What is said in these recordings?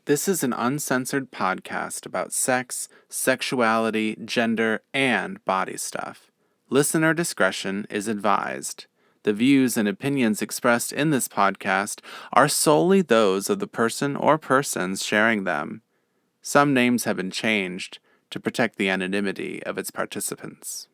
This is an uncensored podcast about sex, sexuality, gender, and body stuff. Listener discretion is advised. The views and opinions expressed in this podcast are solely those of the person or persons sharing them. Some names have been changed to protect the anonymity of its participants.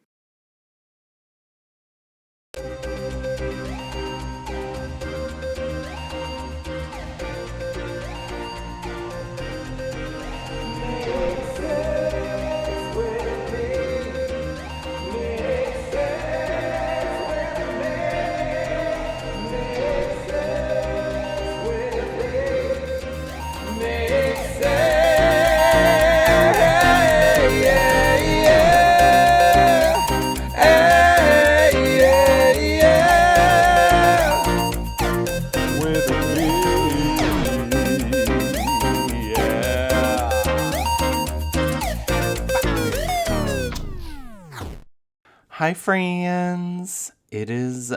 Hi, friends. It is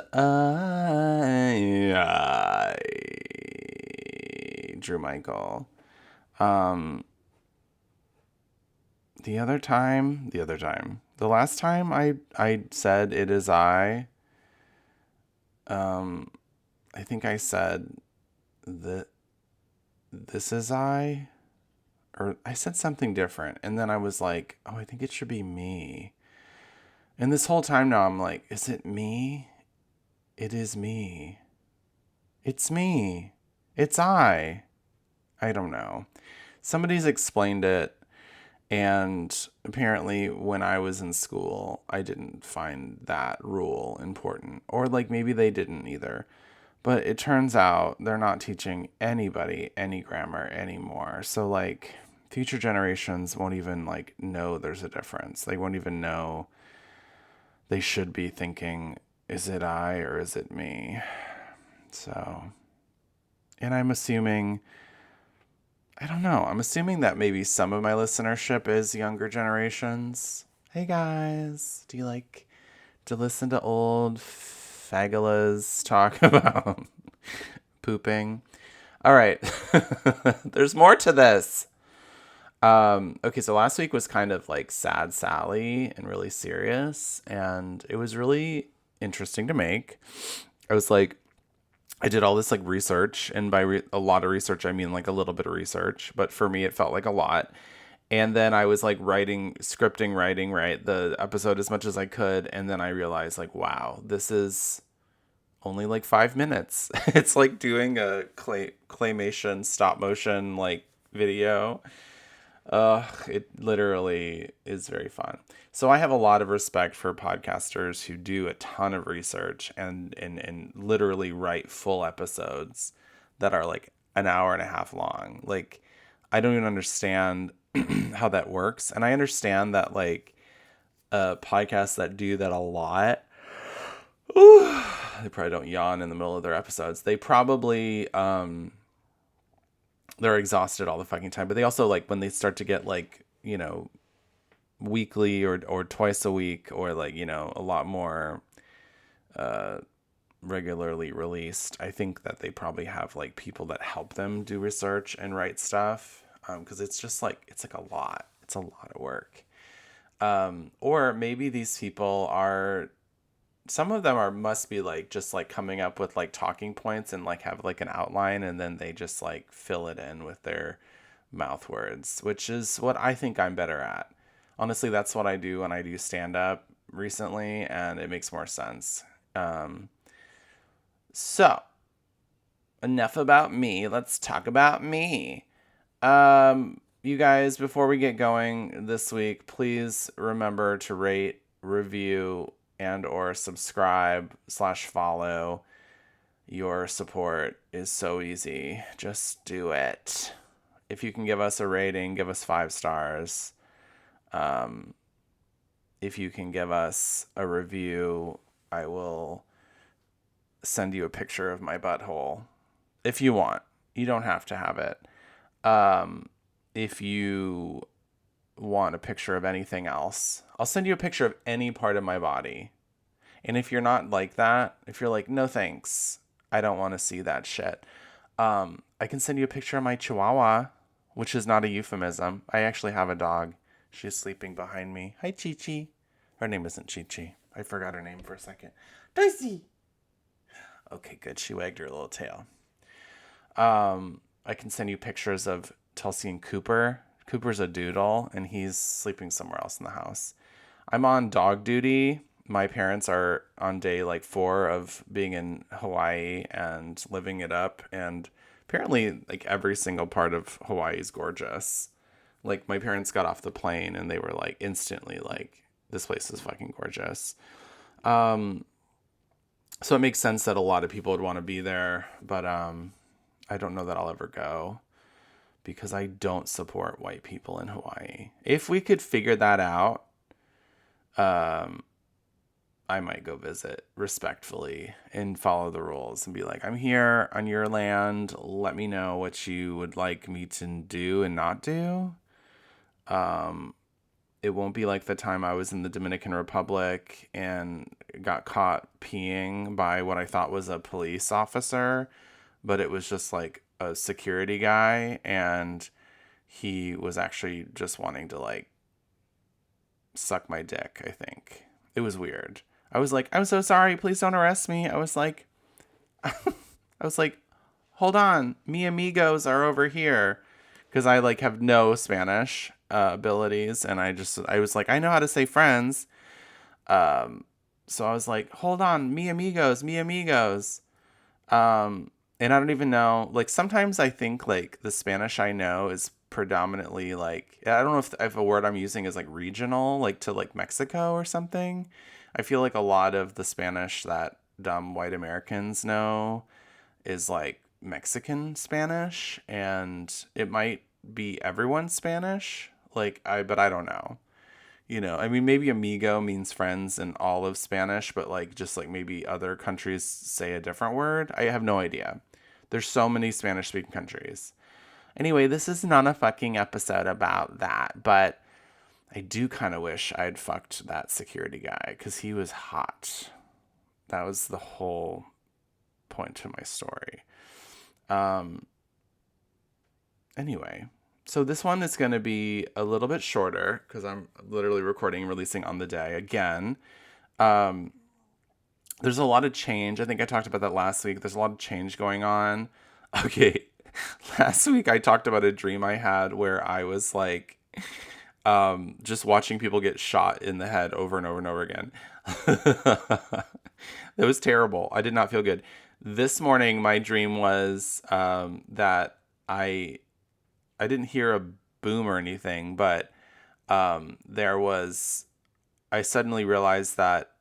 Drew Michael. The last time I said it is I think I said that this is I, or I said something different, and then I was like, oh, I think it should be me. And this whole time now I'm like, is it me? It is me. It's me. It's I don't know. Somebody's explained it, and apparently when I was in school, I didn't find that rule important. Or like maybe they didn't either. But it turns out they're not teaching anybody any grammar anymore. So like future generations won't even like know there's a difference. They won't even know. They should be thinking, is it I or is it me? So, and I'm assuming that maybe some of my listenership is younger generations. Hey guys, do you like to listen to old fagulas talk about pooping? All right, there's more to this. Okay, so last week was kind of like Sad Sally and really serious, and it was really interesting to make. I was like, I did all this like research, and by a lot of research, I mean like a little bit of research, but for me, it felt like a lot. And then I was like writing the episode as much as I could, and then I realized like, wow, this is only like 5 minutes. It's like doing a claymation stop motion like video. It literally is very fun. So I have a lot of respect for podcasters who do a ton of research and literally write full episodes that are like an hour and a half long. Like, I don't even understand how that works. And I understand that like podcasts that do that a lot, they probably don't yawn in the middle of their episodes. They probably they're exhausted all the fucking time, but they also like when they start to get like, you know, weekly or twice a week, or like, you know, a lot more regularly released, I think that they probably have like people that help them do research and write stuff, because it's just like it's a lot of work, or maybe these people are, some of them must be like just like coming up with like talking points and like have like an outline, and then they just like fill it in with their mouth words, which is what I think I'm better at. Honestly, that's what I do when I do stand up recently, and it makes more sense. So enough about me. Let's talk about me. You guys, before we get going this week, please remember to rate, review, and or subscribe/follow. Your support is so easy. Just do it. If you can give us a rating, give us 5 stars. If you can give us a review, I will send you a picture of my butthole. If you want. You don't have to have it. If you want a picture of anything else, I'll send you a picture of any part of my body. And if you're not like that, if you're like, no thanks, I don't want to see that shit, I can send you a picture of my chihuahua. which is not a euphemism. I actually have a dog. She's sleeping behind me. Hi, Chi Chi. Her name isn't Chi Chi. I forgot her name for a second. Daisy. Okay, good. She wagged her little tail. I can send you pictures of Tulsi and Cooper. Cooper's a doodle, and he's sleeping somewhere else in the house. I'm on dog duty. My parents are on day like 4 of being in Hawaii and living it up. And apparently, like every single part of Hawaii is gorgeous. Like my parents got off the plane and they were like instantly like, this place is fucking gorgeous. So it makes sense that a lot of people would want to be there, but I don't know that I'll ever go because I don't support white people in Hawaii. If we could figure that out, I might go visit respectfully and follow the rules and be like, I'm here on your land. Let me know what you would like me to do and not do. It won't be like the time I was in the Dominican Republic and got caught peeing by what I thought was a police officer, but it was just like a security guy, and he was actually just wanting to like suck my dick, I think. It was weird. I was like, I'm so sorry, please don't arrest me. I was like, hold on, mi amigos are over here. Because I like have no Spanish abilities, and I was like, I know how to say friends. So I was like, hold on, mi amigos, mi amigos. And I don't even know, like sometimes I think like the Spanish I know is predominantly like, I don't know if a word I'm using is like regional, like to like Mexico or something. I feel like a lot of the Spanish that dumb white Americans know is like Mexican Spanish, and it might be everyone's Spanish. But I don't know. I mean, maybe amigo means friends in all of Spanish, but like just like maybe other countries say a different word. I have no idea. There's so many Spanish speaking countries. Anyway, this is not a fucking episode about that, but I do kind of wish I'd fucked that security guy because he was hot. That was the whole point to my story. Anyway, so this one is going to be a little bit shorter because I'm literally recording and releasing on the day again. There's a lot of change. I think I talked about that last week. There's a lot of change going on. Okay. Last week I talked about a dream I had where I was like, just watching people get shot in the head over and over and over again. It was terrible. I did not feel good. This morning, my dream was that I didn't hear a boom or anything, but I suddenly realized that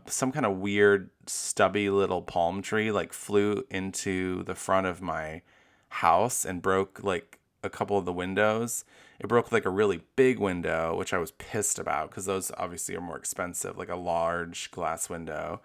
some kind of weird stubby little palm tree like flew into the front of my house and broke like a couple of the windows. It broke like a really big window, which I was pissed about because those obviously are more expensive, like a large glass window.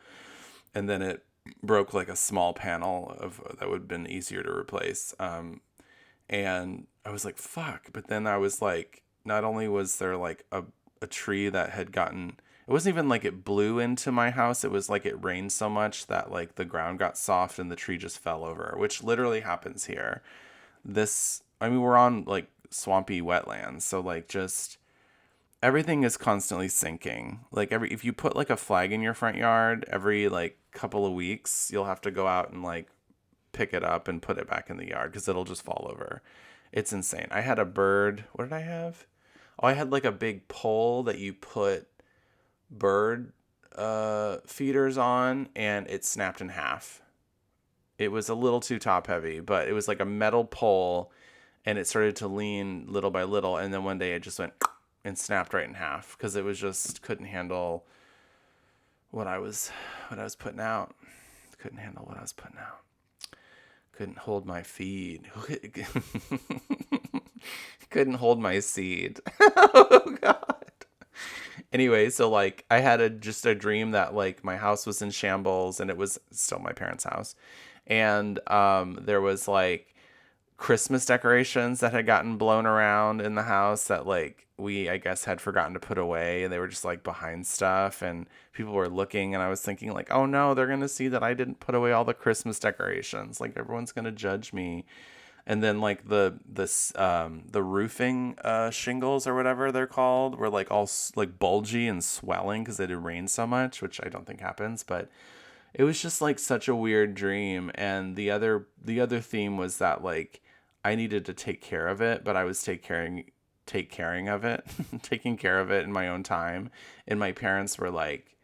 And then it broke like a small panel that would have been easier to replace. And I was like, fuck. But then I was like, not only was there like a tree that had gotten, it wasn't even like it blew into my house. It was like it rained so much that like the ground got soft and the tree just fell over, which literally happens here. We're on like swampy wetlands. So like just everything is constantly sinking. Like if you put like a flag in your front yard every like couple of weeks, you'll have to go out and like pick it up and put it back in the yard because it'll just fall over. It's insane. I had a bird. What did I have? Oh, I had like a big pole that you put bird feeders on, and it snapped in half. It was a little too top heavy, but it was like a metal pole, and it started to lean little by little, and then one day it just went and snapped right in half because it was just couldn't handle what I was putting out. Couldn't handle what I was putting out. Couldn't hold my feed. Couldn't hold my seed. Oh God. Anyway, so like I had just a dream that like my house was in shambles, and it was still my parents' house, and there was like Christmas decorations that had gotten blown around in the house that like we I guess had forgotten to put away, and they were just like behind stuff, and people were looking, and I was thinking like, oh no, they're gonna see that I didn't put away all the Christmas decorations, like everyone's gonna judge me. And then like the roofing shingles or whatever they're called were like all like bulgy and swelling because it had rained so much, which I don't think happens, but it was just like such a weird dream. And the other theme was that like I needed to take care of it, but I was take caring of it, taking care of it in my own time. And my parents were like,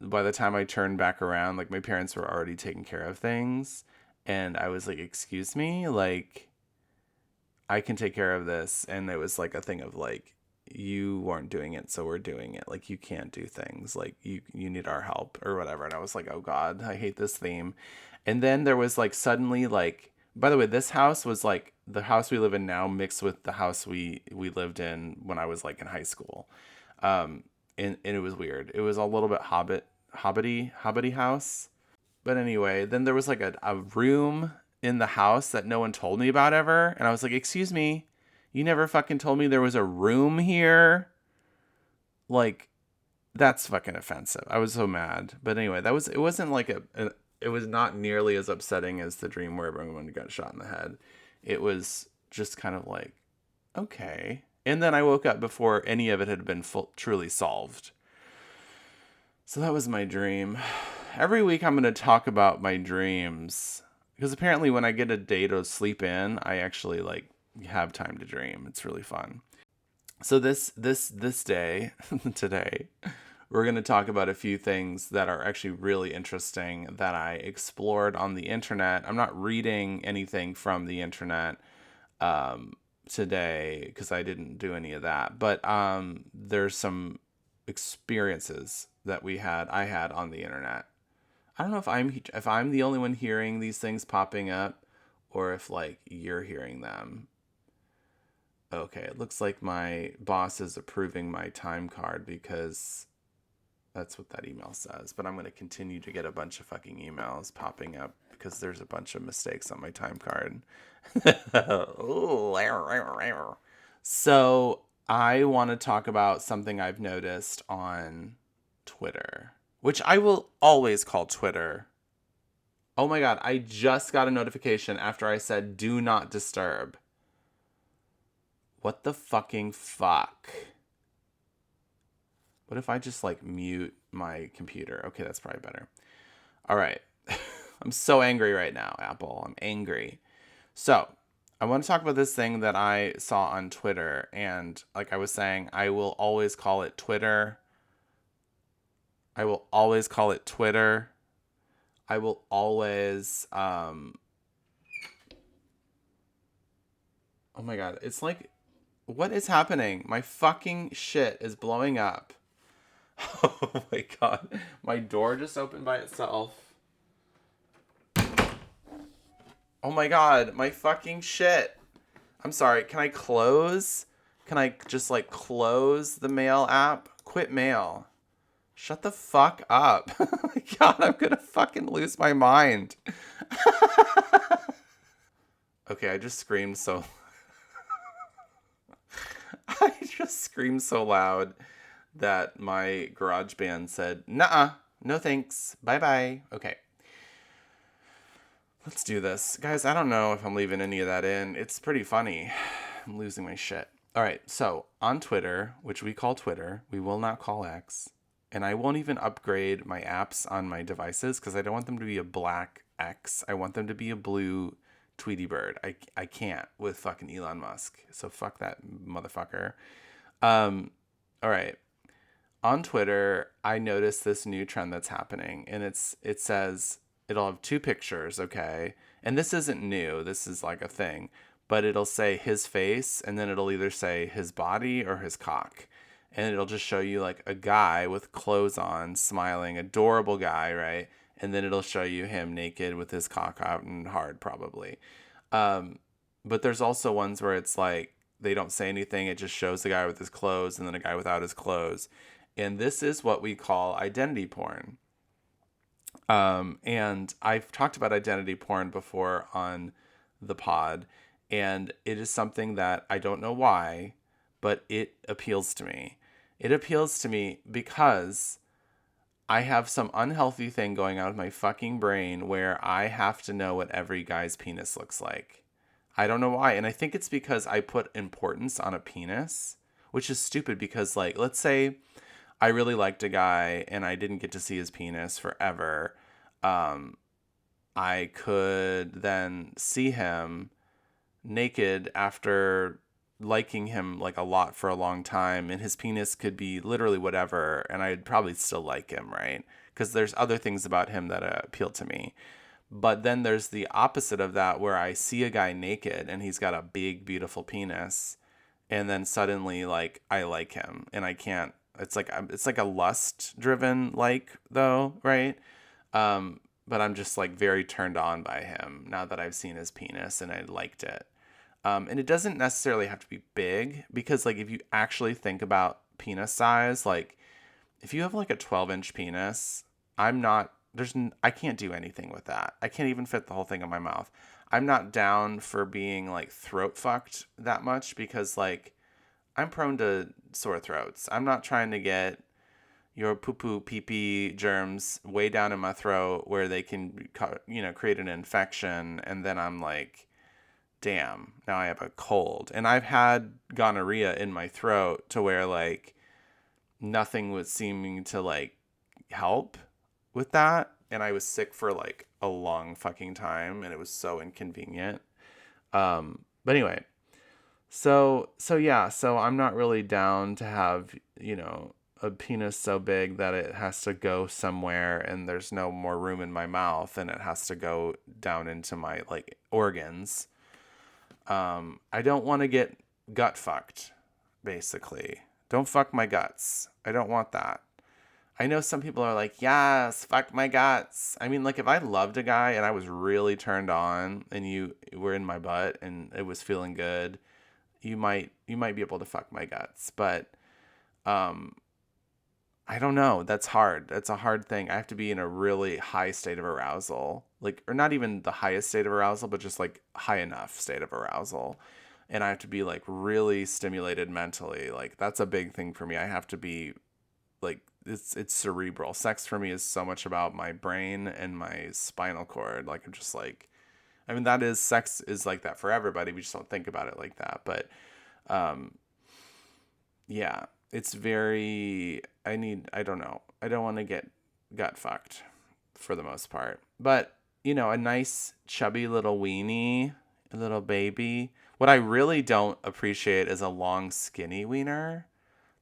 by the time I turned back around, like my parents were already taking care of things. And I was like, excuse me, like I can take care of this. And it was like a thing of like, you weren't doing it, so we're doing it. Like you can't do things. Like you need our help or whatever. And I was like, oh God, I hate this theme. And then there was like suddenly like, by the way, this house was like the house we live in now mixed with the house we lived in when I was like in high school. And it was weird. It was a little bit hobbity house. But anyway, then there was like a room in the house that no one told me about ever. And I was like, excuse me, you never fucking told me there was a room here? Like, that's fucking offensive. I was so mad. But anyway, it wasn't like it was not nearly as upsetting as the dream where everyone got shot in the head. It was just kind of like, okay. And then I woke up before any of it had been truly solved. So that was my dream. Every week I'm going to talk about my dreams because apparently when I get a day to sleep in, I actually like have time to dream. It's really fun. So this day, today, we're going to talk about a few things that are actually really interesting that I explored on the internet. I'm not reading anything from the internet today because I didn't do any of that. But there's some experiences that I had on the internet. I don't know if I'm the only one hearing these things popping up or if like you're hearing them. Okay, it looks like my boss is approving my time card because that's what that email says. But I'm going to continue to get a bunch of fucking emails popping up because there's a bunch of mistakes on my time card. So I want to talk about something I've noticed on Twitter, which I will always call Twitter. Oh my God, I just got a notification after I said do not disturb. What the fucking fuck? What if I just like mute my computer? Okay, that's probably better. All right. I'm so angry right now, Apple. I'm angry. So, I want to talk about this thing that I saw on Twitter. And like I was saying, I will always call it Twitter. I will always call it Twitter. I will always oh my God, it's like what is happening? My fucking shit is blowing up. Oh my God. My door just opened by itself. Oh my God, my fucking shit. I'm sorry, can I close? Can I just like close the mail app? Quit mail. Shut the fuck up. Oh my God, I'm gonna fucking lose my mind. Okay, I just screamed so. I just screamed so loud that my GarageBand said, "Nuh-uh, no thanks, bye-bye." Okay, let's do this. Guys, I don't know if I'm leaving any of that in. It's pretty funny. I'm losing my shit. All right, so on Twitter, which we call Twitter, we will not call X. And I won't even upgrade my apps on my devices because I don't want them to be a black X. I want them to be a blue Tweety Bird. I can't with fucking Elon Musk. So fuck that motherfucker. All right. On Twitter, I noticed this new trend that's happening, and it says it'll have two pictures, okay? And this isn't new. This is like a thing, but it'll say his face, and then it'll either say his body or his cock, and it'll just show you like a guy with clothes on, smiling, adorable guy, right? And then it'll show you him naked with his cock out and hard, probably. But there's also ones where it's like they don't say anything. It just shows the guy with his clothes and then a guy without his clothes. And this is what we call identity porn. And I've talked about identity porn before on the pod, and it is something that I don't know why, but it appeals to me. It appeals to me because I have some unhealthy thing going on with my fucking brain where I have to know what every guy's penis looks like. I don't know why. And I think it's because I put importance on a penis, which is stupid because, like, let's say I really liked a guy and I didn't get to see his penis forever. Um, I could then see him naked after liking him like a lot for a long time, and his penis could be literally whatever, and I'd probably still like him, right? Because there's other things about him that appeal to me. But then there's the opposite of that where I see a guy naked and he's got a big, beautiful penis, and then suddenly like I like him and I can't. It's like a lust driven like though, right? But I'm just like very turned on by him now that I've seen his penis and I liked it. And it doesn't necessarily have to be big because like if you actually think about penis size, like if you have like a 12-inch penis, I'm not I can't do anything with that. I can't even fit the whole thing in my mouth. I'm not down for being like throat fucked that much because like I'm prone to sore throats. I'm not trying to get your poo poo pee pee germs way down in my throat where they can create an infection, and then I'm like, damn, now I have a cold. And I've had gonorrhea in my throat to where like nothing was seeming to like help with that, and I was sick for like a long fucking time, and it was so inconvenient. But anyway, so yeah, so I'm not really down to have, a penis so big that it has to go somewhere and there's no more room in my mouth and it has to go down into my like organs. I don't want to get gut fucked, basically. Don't fuck my guts. I don't want that. I know some people are like, yes, fuck my guts. I mean, like, if I loved a guy and I was really turned on and you were in my butt and it was feeling good, you might be able to fuck my guts. But I don't know. That's hard. That's a hard thing. I have to be in a really high state of arousal. Like, or not even the highest state of arousal, but just like high enough state of arousal. And I have to be like really stimulated mentally. Like, that's a big thing for me. I have to be like it's cerebral. Sex for me is so much about my brain and my spinal cord. Like I'm just like, I mean, that is sex is like that for everybody. We just don't think about it like that. But um yeah, it's very I don't know. I don't want to get gut fucked for the most part. But, a nice chubby little weenie, a little baby. What I really don't appreciate is a long skinny wiener.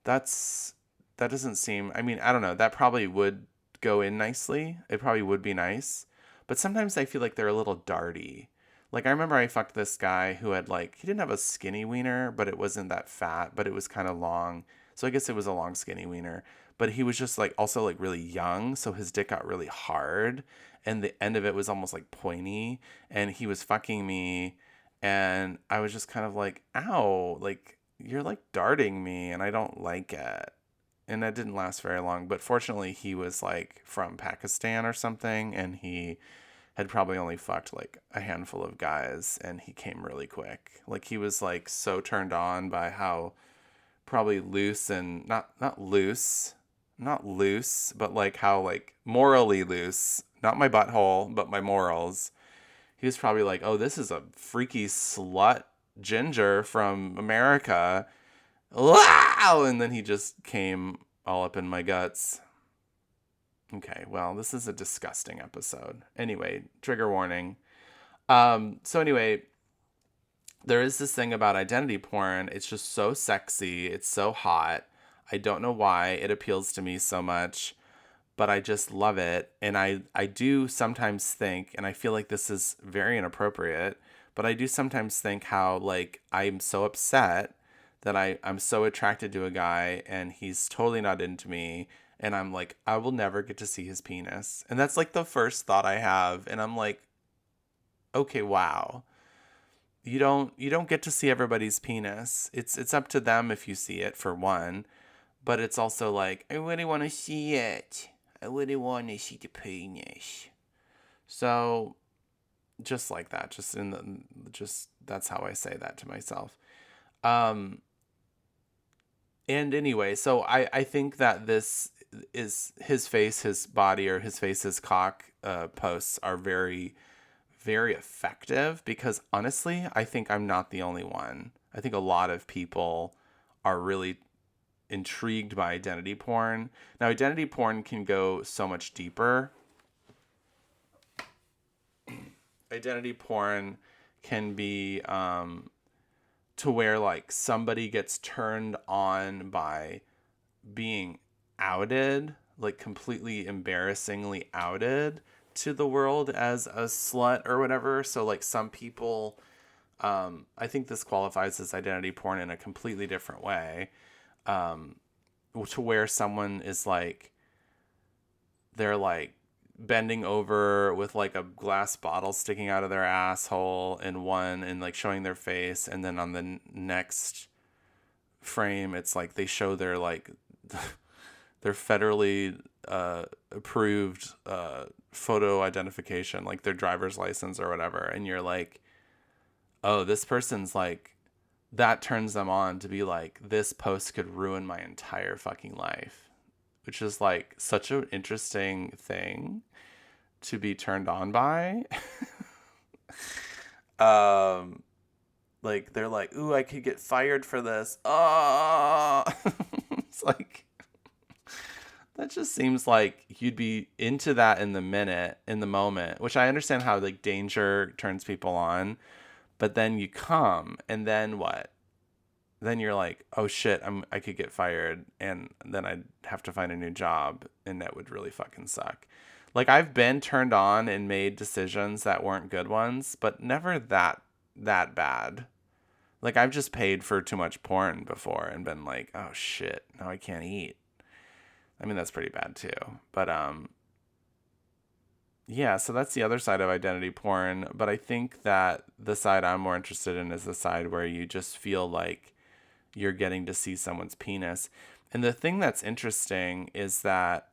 That's that doesn't seem, I mean, I don't know. That probably would go in nicely. It probably would be nice. But sometimes I feel like they're a little darty. Like I remember I fucked this guy who had like he didn't have a skinny wiener, but it wasn't that fat, but it was kind of long. So I guess it was a long skinny wiener. But he was just like also like really young, so his dick got really hard and the end of it was almost like pointy, and he was fucking me and I was just kind of like, "Ow, like you're like darting me and I don't like it." And that didn't last very long, but fortunately he was like from Pakistan or something, and he had probably only fucked like a handful of guys, and he came really quick. Like he was like so turned on by how probably loose and not loose, but like how like morally loose, not my butthole, but my morals. He was probably like, "Oh, this is a freaky slut ginger from America." Wow! And then he just came all up in my guts. Okay, well, this is a disgusting episode. Anyway, trigger warning. So anyway, there is this thing about identity porn. It's just so sexy. It's so hot. I don't know why it appeals to me so much, but I just love it. And I do sometimes think, and I feel like this is very inappropriate, but I do sometimes think how like I'm so upset that I'm so attracted to a guy and he's totally not into me. And I'm like, I will never get to see his penis. And that's like the first thought I have. And I'm like, okay, wow. You don't get to see everybody's penis. It's up to them if you see it for one, but it's also like I really want to see it. I really want to see the penis. So just like that, just that's how I say that to myself. Um and anyway, so I think that this is his face, his body, or his face, his cock posts are very, very effective, because honestly, I think I'm not the only one. I think a lot of people are really intrigued by identity porn. Now, identity porn can go so much deeper. Identity porn can be to where like somebody gets turned on by being outed, like completely embarrassingly outed to the world as a slut or whatever. So like some people, I think this qualifies as identity porn in a completely different way, to where someone is like, they're like bending over with like a glass bottle sticking out of their asshole in one, and like showing their face, and then on the next frame it's like they show their like their federally approved photo identification, like their driver's license or whatever, and you're like, oh, this person's like, that turns them on to be like, this post could ruin my entire fucking life, which is like such an interesting thing to be turned on by. Like they're like, ooh, I could get fired for this. Oh, it's like, that just seems like you'd be into that in the moment, which I understand how like danger turns people on, but then you come, and then what? Then you're like, oh shit, I could get fired, and then I'd have to find a new job, and that would really fucking suck. Like I've been turned on and made decisions that weren't good ones, but never that bad. Like I've just paid for too much porn before and been like, oh shit, now I can't eat. I mean, that's pretty bad too. But yeah, so that's the other side of identity porn, but I think that the side I'm more interested in is the side where you just feel like you're getting to see someone's penis. And the thing that's interesting is that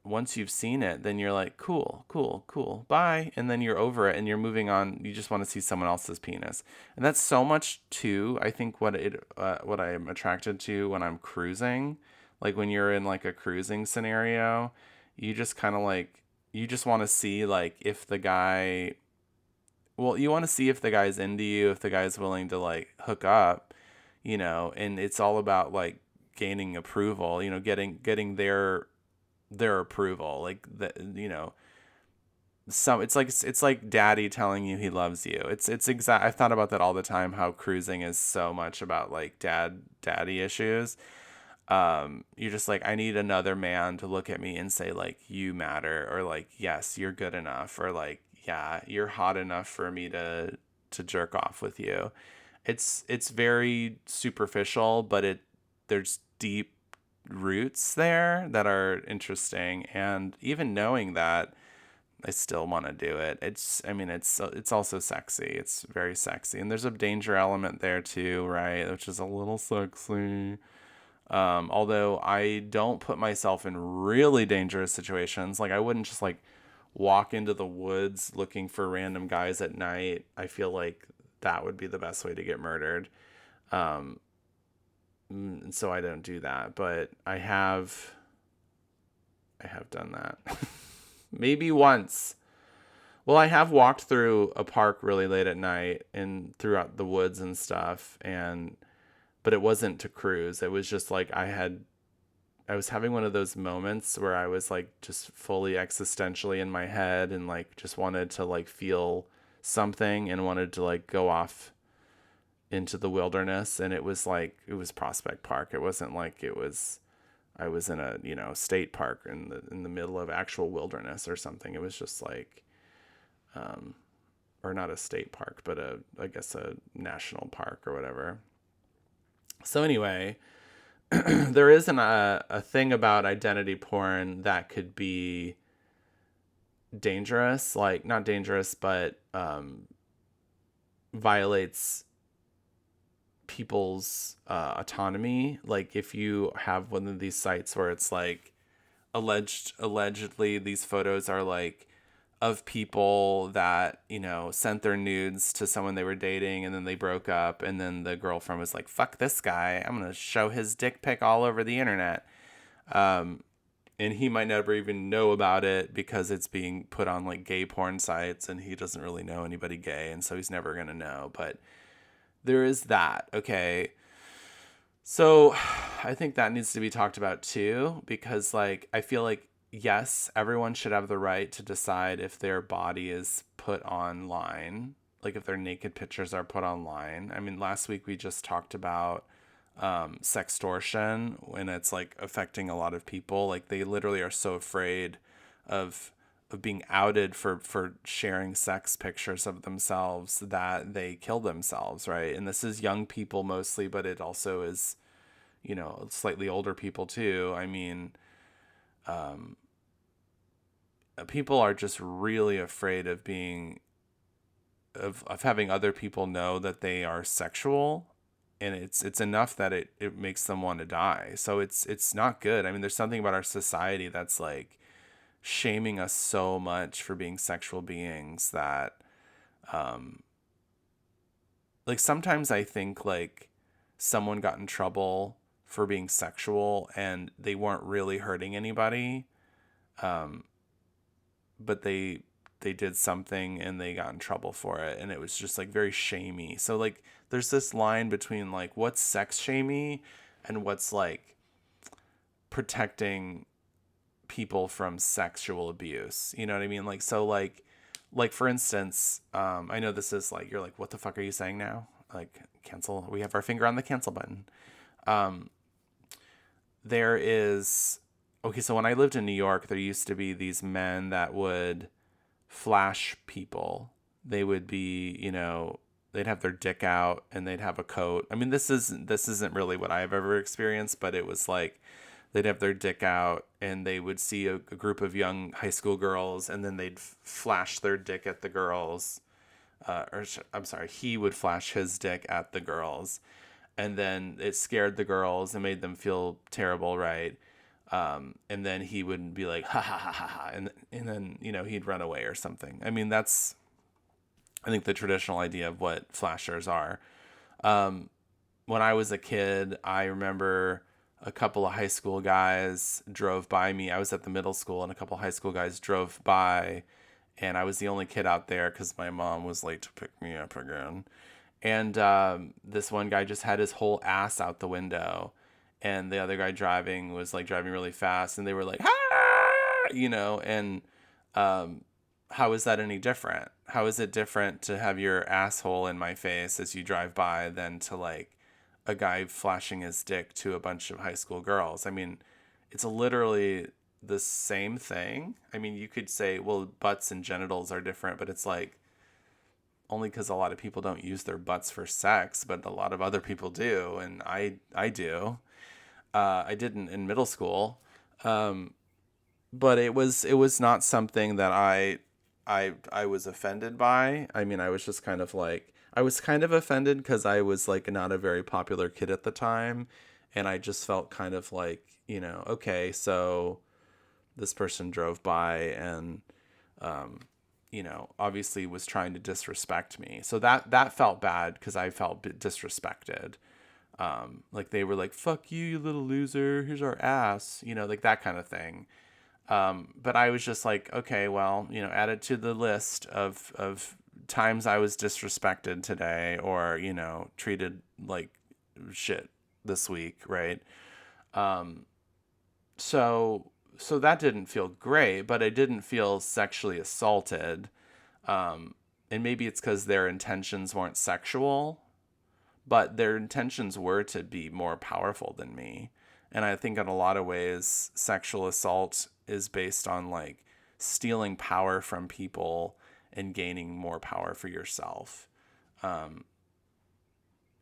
once you've seen it, then you're like, cool, cool, cool, bye. And then you're over it and you're moving on. You just want to see someone else's penis. And that's so much too, I think, what I'm attracted to when I'm cruising. Like when you're in like a cruising scenario, you just kind of like, you just want to see like if the guy, well, you want to see if the guy's into you, if the guy's willing to like hook up, and it's all about like gaining approval, getting their approval, like it's like daddy telling you he loves you. It's exact. I've thought about that all the time, how cruising is so much about like daddy issues. You're just like, I need another man to look at me and say like, you matter, or like, yes, you're good enough, or like, yeah, you're hot enough for me to jerk off with you. It's very superficial, but there's deep roots there that are interesting, and even knowing that, I still want to do it. It's also sexy. It's very sexy, and there's a danger element there too, right? Which is a little sexy. Although I don't put myself in really dangerous situations. Like I wouldn't just like walk into the woods looking for random guys at night. I feel like that would be the best way to get murdered. And so I don't do that, but I have done that. Maybe once. Well, I have walked through a park really late at night and throughout the woods and stuff, but it wasn't to cruise. It was just like I was having one of those moments where I was like just fully existentially in my head, and like just wanted to like feel something and wanted to like go off into the wilderness. And it was Prospect Park. It wasn't like I was in a, state park in the middle of actual wilderness or something. It was just like, or not a state park, but I guess a national park or whatever. So anyway, there isn't a thing about identity porn that could be dangerous, like not dangerous, but violates people's autonomy. Like if you have one of these sites where it's like allegedly these photos are like of people that, you know, sent their nudes to someone they were dating and then they broke up, and then the girlfriend was like, fuck this guy, I'm gonna show his dick pic all over the internet. And he might never even know about it because it's being put on like gay porn sites and he doesn't really know anybody gay, and so he's never gonna know. But there is that. Okay, so I think that needs to be talked about too, because like I feel like yes, everyone should have the right to decide if their body is put online, like if their naked pictures are put online. I mean, last week we just talked about sextortion, when it's like affecting a lot of people. Like they literally are so afraid of being outed for sharing sex pictures of themselves that they kill themselves, right? And this is young people mostly, but it also is, you know, slightly older people too. I mean, people are just really afraid of being of having other people know that they are sexual, and it's enough that it makes them want to die. So it's not good. I mean, there's something about our society that's like shaming us so much for being sexual beings that like sometimes I think like someone got in trouble for being sexual and they weren't really hurting anybody, but they did something and they got in trouble for it, and it was just like very shamey. So like there's this line between like what's sex shamey and what's like protecting people from sexual abuse. You know what I mean? Like so like for instance, I know this is like you're like, what the fuck are you saying now? Like cancel. We have our finger on the cancel button. There is okay, so when I lived in New York, there used to be these men that would flash people. They would be, you know, they'd have their dick out and they'd have a coat. I mean, this isn't really what I've ever experienced, but it was like they'd have their dick out and they would see a group of young high school girls, and then they'd flash their dick at the girls. I'm sorry, he would flash his dick at the girls, and then it scared the girls and made them feel terrible, right? And then he would be like, ha ha ha ha ha, and then, you know, he'd run away or something. I mean, that's, I think, the traditional idea of what flashers are. When I was a kid, I remember a couple of high school guys drove by me. I was at the middle school, and a couple of high school guys drove by, and I was the only kid out there because my mom was late to pick me up again. And this one guy just had his whole ass out the window, and the other guy driving was like driving really fast, and they were like, ah! You know, and how is that any different? How is it different to have your asshole in my face as you drive by than to like a guy flashing his dick to a bunch of high school girls? I mean, it's literally the same thing. I mean, you could say, well, butts and genitals are different, but it's like only because a lot of people don't use their butts for sex, but a lot of other people do, and I do. I didn't in middle school, but it was not something that I was offended by. I mean, I was just kind of like, I was kind of offended because I was like not a very popular kid at the time, and I just felt kind of like, you know, okay, so this person drove by and you know, obviously was trying to disrespect me. So that felt bad because I felt disrespected. Like they were like, "Fuck you, you little loser. Here's our ass," you know, like that kind of thing. But I was just like, okay, well, you know, add it to the list of times I was disrespected today, or, you know, treated like shit this week, right? So that didn't feel great, but I didn't feel sexually assaulted. And maybe it's because their intentions weren't sexual, but their intentions were to be more powerful than me. And I think in a lot of ways, sexual assault is based on like stealing power from people and gaining more power for yourself. And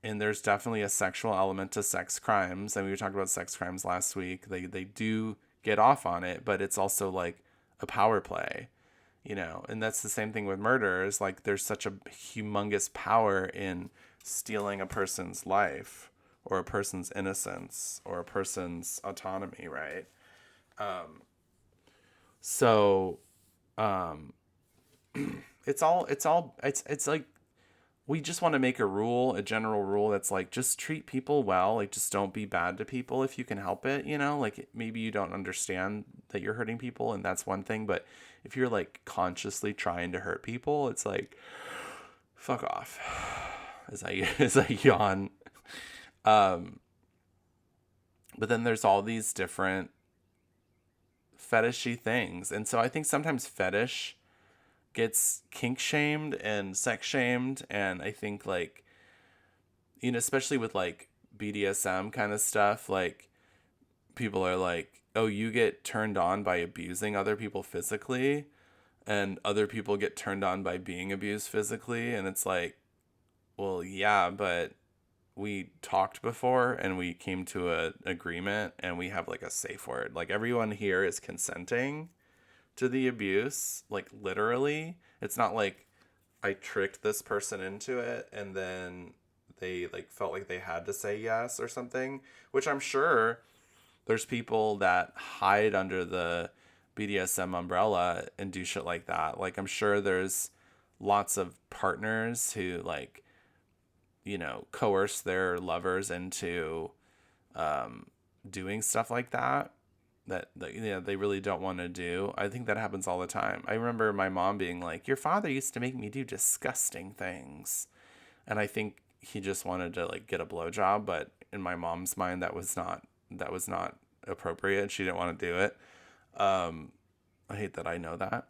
there's definitely a sexual element to sex crimes. I mean, we talked about sex crimes last week. They do get off on it, but it's also like a power play, you know. And that's the same thing with murders. Like there's such a humongous power in stealing a person's life or a person's innocence or a person's autonomy, right? So it's like we just want to make a rule, a general rule that's like just treat people well, like just don't be bad to people if you can help it, you know? Like maybe you don't understand that you're hurting people and that's one thing, but if you're like consciously trying to hurt people, it's like fuck off. As I as I yawn. Um but then there's all these different fetishy things. And so I think sometimes fetish gets kink shamed and sex shamed, and I think like, you know, especially with like BDSM kind of stuff, like people are like, "Oh, you get turned on by abusing other people physically, and other people get turned on by being abused physically." And it's like, "Well, yeah, but we talked before and we came to a agreement and we have like a safe word. Like everyone here is consenting to the abuse, like literally. It's not like I tricked this person into it and then they like felt like they had to say yes or something, which I'm sure there's people that hide under the BDSM umbrella and do shit like that. Like I'm sure there's lots of partners who like, you know, coerce their lovers into doing stuff like that you know they really don't want to do. I think that happens all the time. I remember my mom being like, "Your father used to make me do disgusting things," and I think he just wanted to like get a blowjob. But in my mom's mind, that was not appropriate. She didn't want to do it. I hate that I know that.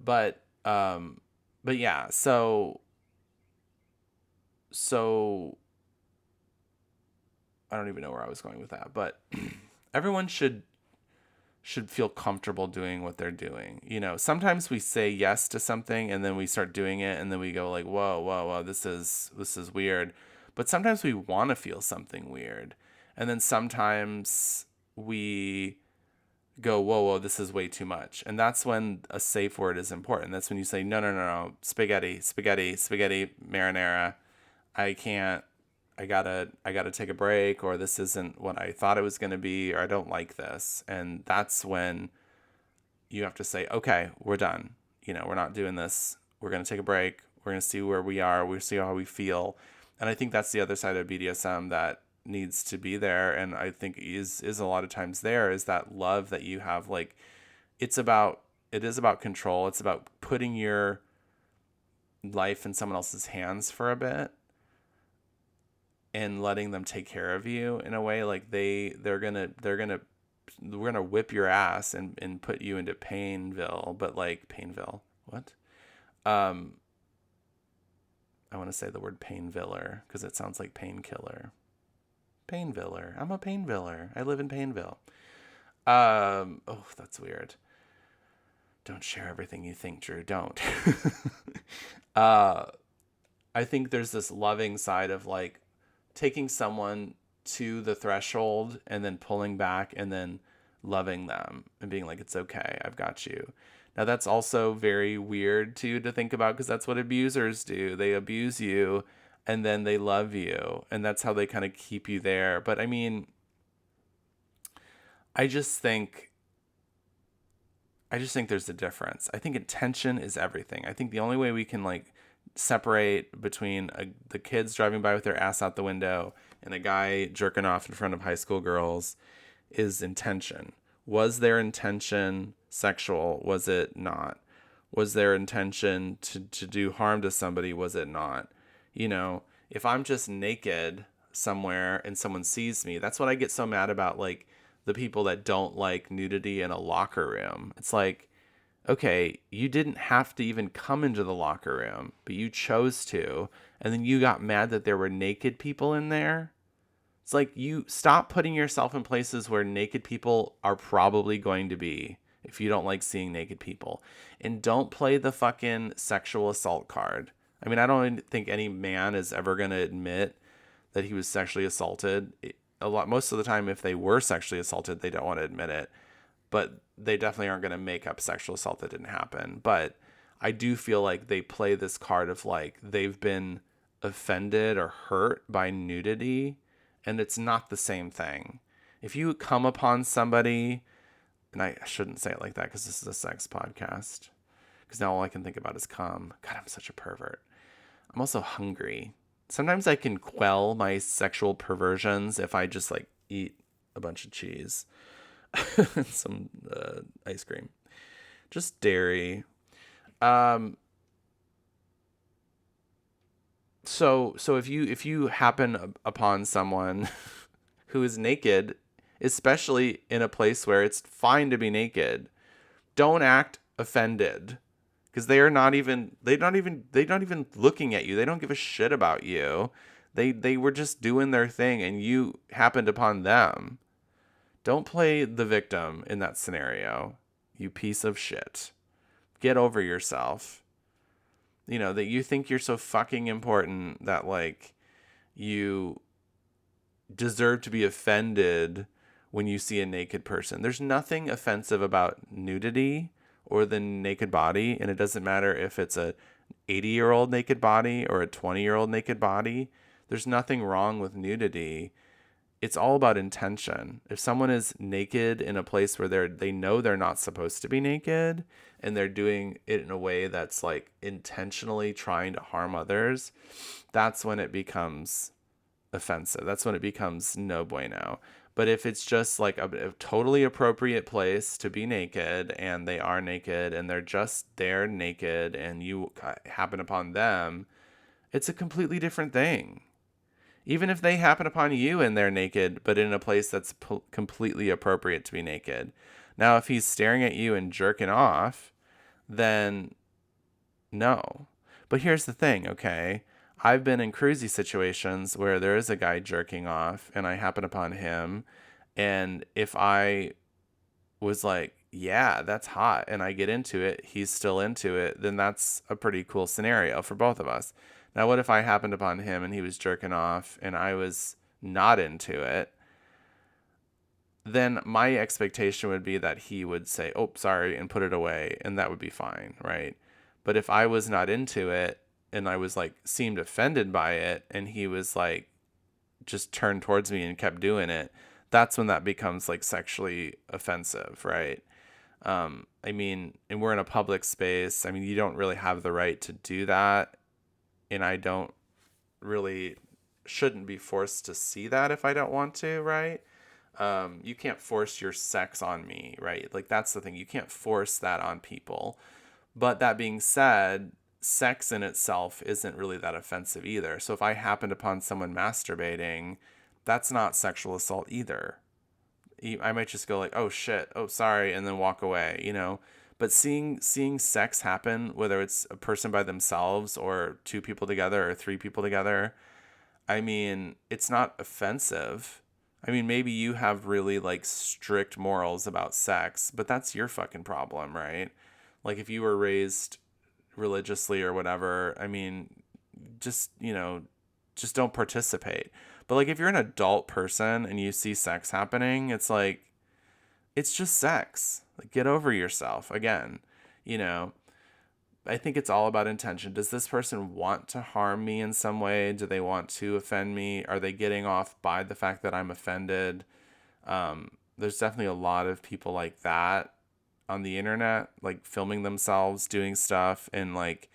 But yeah. So I don't even know where I was going with that, but everyone should feel comfortable doing what they're doing. You know, sometimes we say yes to something and then we start doing it and then we go like, whoa, whoa, whoa, this is weird. But sometimes we want to feel something weird. And then sometimes we go, whoa, whoa, this is way too much. And that's when a safe word is important. That's when you say, no, no, no, no, spaghetti, spaghetti, spaghetti, marinara. I can't, I gotta take a break, or this isn't what I thought it was going to be, or I don't like this. And that's when you have to say, okay, we're done. You know, we're not doing this. We're going to take a break. We're going to see where we are. We'll see how we feel. And I think that's the other side of BDSM that needs to be there. And I think is a lot of times there is that love that you have. Like it is about control. It's about putting your life in someone else's hands for a bit and letting them take care of you in a way. Like we're gonna whip your ass and put you into Painville, but like Painville, what? Um, I want to say the word Painviller because it sounds like painkiller. Painviller. I'm a Painviller. I live in Painville. Oh, that's weird. Don't share everything you think, Drew. Don't. uh, I think there's this loving side of like taking someone to the threshold and then pulling back and then loving them and being like, it's okay, I've got you. Now that's also very weird too to think about because that's what abusers do. They abuse you and then they love you and that's how they kind of keep you there. But I mean, I just think I just think there's a difference. I think intention is everything. I think the only way we can like separate between the kids driving by with their ass out the window and a guy jerking off in front of high school girls is intention. Was their intention sexual? Was it not? Was their intention to do harm to somebody? Was it not? You know, if I'm just naked somewhere and someone sees me, that's what I get so mad about, like the people that don't like nudity in a locker room. It's like, okay, you didn't have to even come into the locker room, but you chose to, and then you got mad that there were naked people in there. It's like you stop putting yourself in places where naked people are probably going to be if you don't like seeing naked people. And don't play the fucking sexual assault card. I mean, I don't think any man is ever going to admit that he was sexually assaulted. Most of the time, if they were sexually assaulted, they don't want to admit it. But they definitely aren't going to make up sexual assault that didn't happen. But I do feel like they play this card of like they've been offended or hurt by nudity, and it's not the same thing. If you come upon somebody, and I shouldn't say it like that because this is a sex podcast, because now all I can think about is cum. God, I'm such a pervert. I'm also hungry. Sometimes I can quell my sexual perversions if I just like eat a bunch of cheese, some ice cream, just dairy. Um, so if you happen upon someone who is naked, especially in a place where it's fine to be naked, don't act offended, because they're not even looking at you. They don't give a shit about you. They were just doing their thing and you happened upon them. Don't play the victim in that scenario. You piece of shit. Get over yourself. That you think you're so fucking important that like you deserve to be offended when you see a naked person. There's nothing offensive about nudity or the naked body, and it doesn't matter if it's a 80-year-old naked body or a 20-year-old naked body. There's nothing wrong with nudity. It's all about intention. If someone is naked in a place where they know they're not supposed to be naked and they're doing it in a way that's like intentionally trying to harm others, that's when it becomes offensive. That's when it becomes no bueno. But if it's just like a totally appropriate place to be naked and they are naked and they're just there naked and you happen upon them, it's a completely different thing. Even if they happen upon you and they're naked, but in a place that's completely appropriate to be naked. Now, if he's staring at you and jerking off, then no. But here's the thing, okay? I've been in cruisy situations where there is a guy jerking off and I happen upon him. And if I was like, yeah, that's hot, and I get into it, he's still into it, then that's a pretty cool scenario for both of us. Now, what if I happened upon him and he was jerking off and I was not into it? Then my expectation would be that he would say, oh, sorry, and put it away, and that would be fine, right? But if I was not into it and I was like, seemed offended by it, and he was like, just turned towards me and kept doing it, that's when that becomes like sexually offensive, right? I mean, and we're in a public space. I mean, you don't really have the right to do that. And I don't really shouldn't be forced to see that if I don't want to, right? You can't force your sex on me, right? Like that's the thing. You can't force that on people. But that being said, sex in itself isn't really that offensive either. So if I happened upon someone masturbating, that's not sexual assault either. I might just go like, "Oh shit, oh sorry," and then walk away, But seeing sex happen, whether it's a person by themselves or two people together or three people together, I mean, it's not offensive. I mean, maybe you have really like strict morals about sex, but that's your fucking problem, right? Like if you were raised religiously or whatever, I mean, just, just don't participate. But like if you're an adult person and you see sex happening, it's like it's just sex. Like get over yourself. Again, you know, I think it's all about intention. Does this person want to harm me in some way? Do they want to offend me? Are they getting off by the fact that I'm offended? There's definitely a lot of people like that on the internet, like filming themselves doing stuff, and like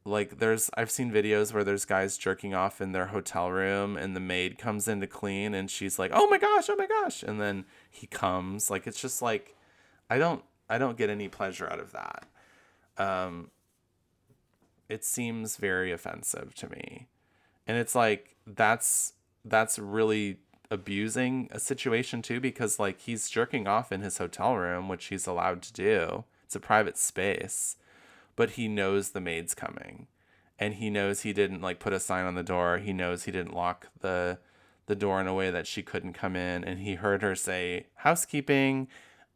I've seen videos where there's guys jerking off in their hotel room and the maid comes in to clean and she's like, oh my gosh, and then he comes. Like it's just like I don't get any pleasure out of that. It seems very offensive to me. And it's like that's really abusing a situation too, because like he's jerking off in his hotel room, which he's allowed to do. It's a private space, but he knows the maid's coming. And he knows he didn't like put a sign on the door. He knows he didn't lock the door in a way that she couldn't come in, and he heard her say housekeeping,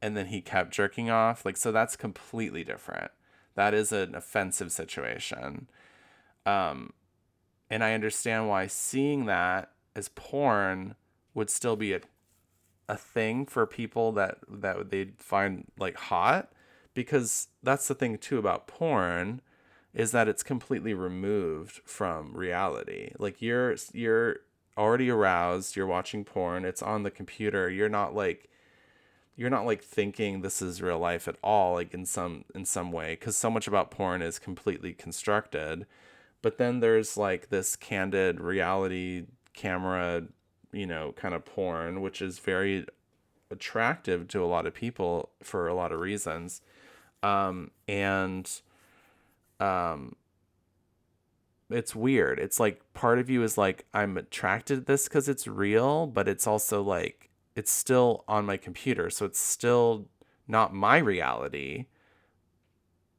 and then he kept jerking off. Like, so that's completely different. That is an offensive situation. And I understand why seeing that as porn would still be a thing for people that they'd find like hot, because that's the thing too about porn, is that it's completely removed from reality. Like you're already aroused, you're watching porn, it's on the computer, you're not like you're not like thinking this is real life at all, like in some way, because so much about porn is completely constructed. But then there's like this candid reality camera, kind of porn, which is very attractive to a lot of people for a lot of reasons. And it's weird. It's like part of you is like, I'm attracted to this because it's real, but it's also like, it's still on my computer. So it's still not my reality.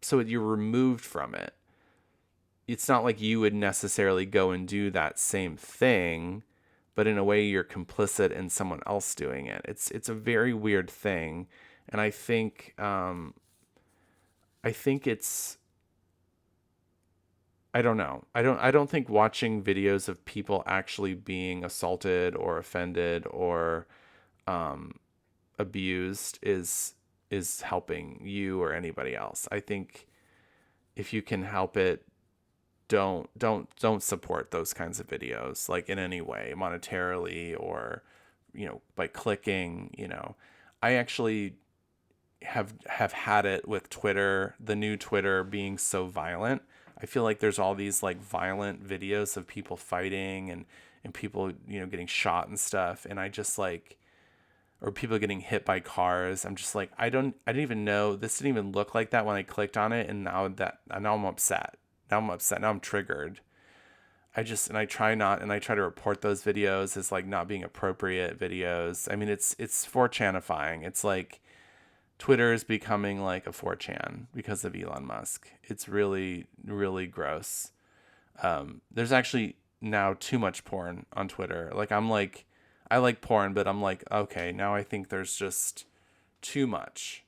So you're removed from it. It's not like you would necessarily go and do that same thing, but in a way you're complicit in someone else doing it. It's a very weird thing. And I think it's, I don't know. I don't think watching videos of people actually being assaulted or offended or um, abused is helping you or anybody else. I think if you can help it, don't support those kinds of videos like in any way, monetarily or by clicking. I actually have had it with Twitter, the new Twitter being so violent. I feel like there's all these like violent videos of people fighting and people, getting shot and stuff. And I just like, or people getting hit by cars. I'm just like, I didn't even know this didn't even look like that when I clicked on it. And now I'm upset. Now I'm upset. Now I'm triggered. I try not, and I try to report those videos as like not being appropriate videos. I mean, it's 4chanifying. It's like, Twitter is becoming like a 4chan because of Elon Musk. It's really, really gross. There's actually now too much porn on Twitter. Like I like porn, but I'm like, okay, now I think there's just too much.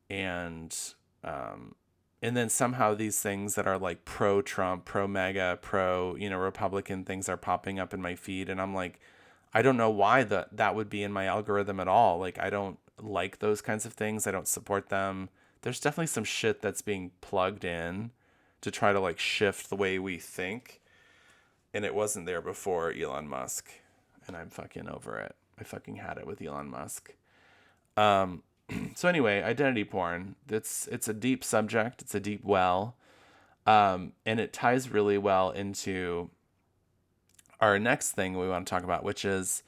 And and then somehow these things that are like pro Trump, pro MAGA, pro, Republican things are popping up in my feed, and I'm like, I don't know why that would be in my algorithm at all. Like I don't like those kinds of things. I don't support them. There's definitely some shit that's being plugged in to try to like shift the way we think. And it wasn't there before Elon Musk. And I'm fucking over it. I fucking had it with Elon Musk. Um, so anyway, identity porn. It's a deep subject. It's a deep well. And it ties really well into our next thing we want to talk about, which is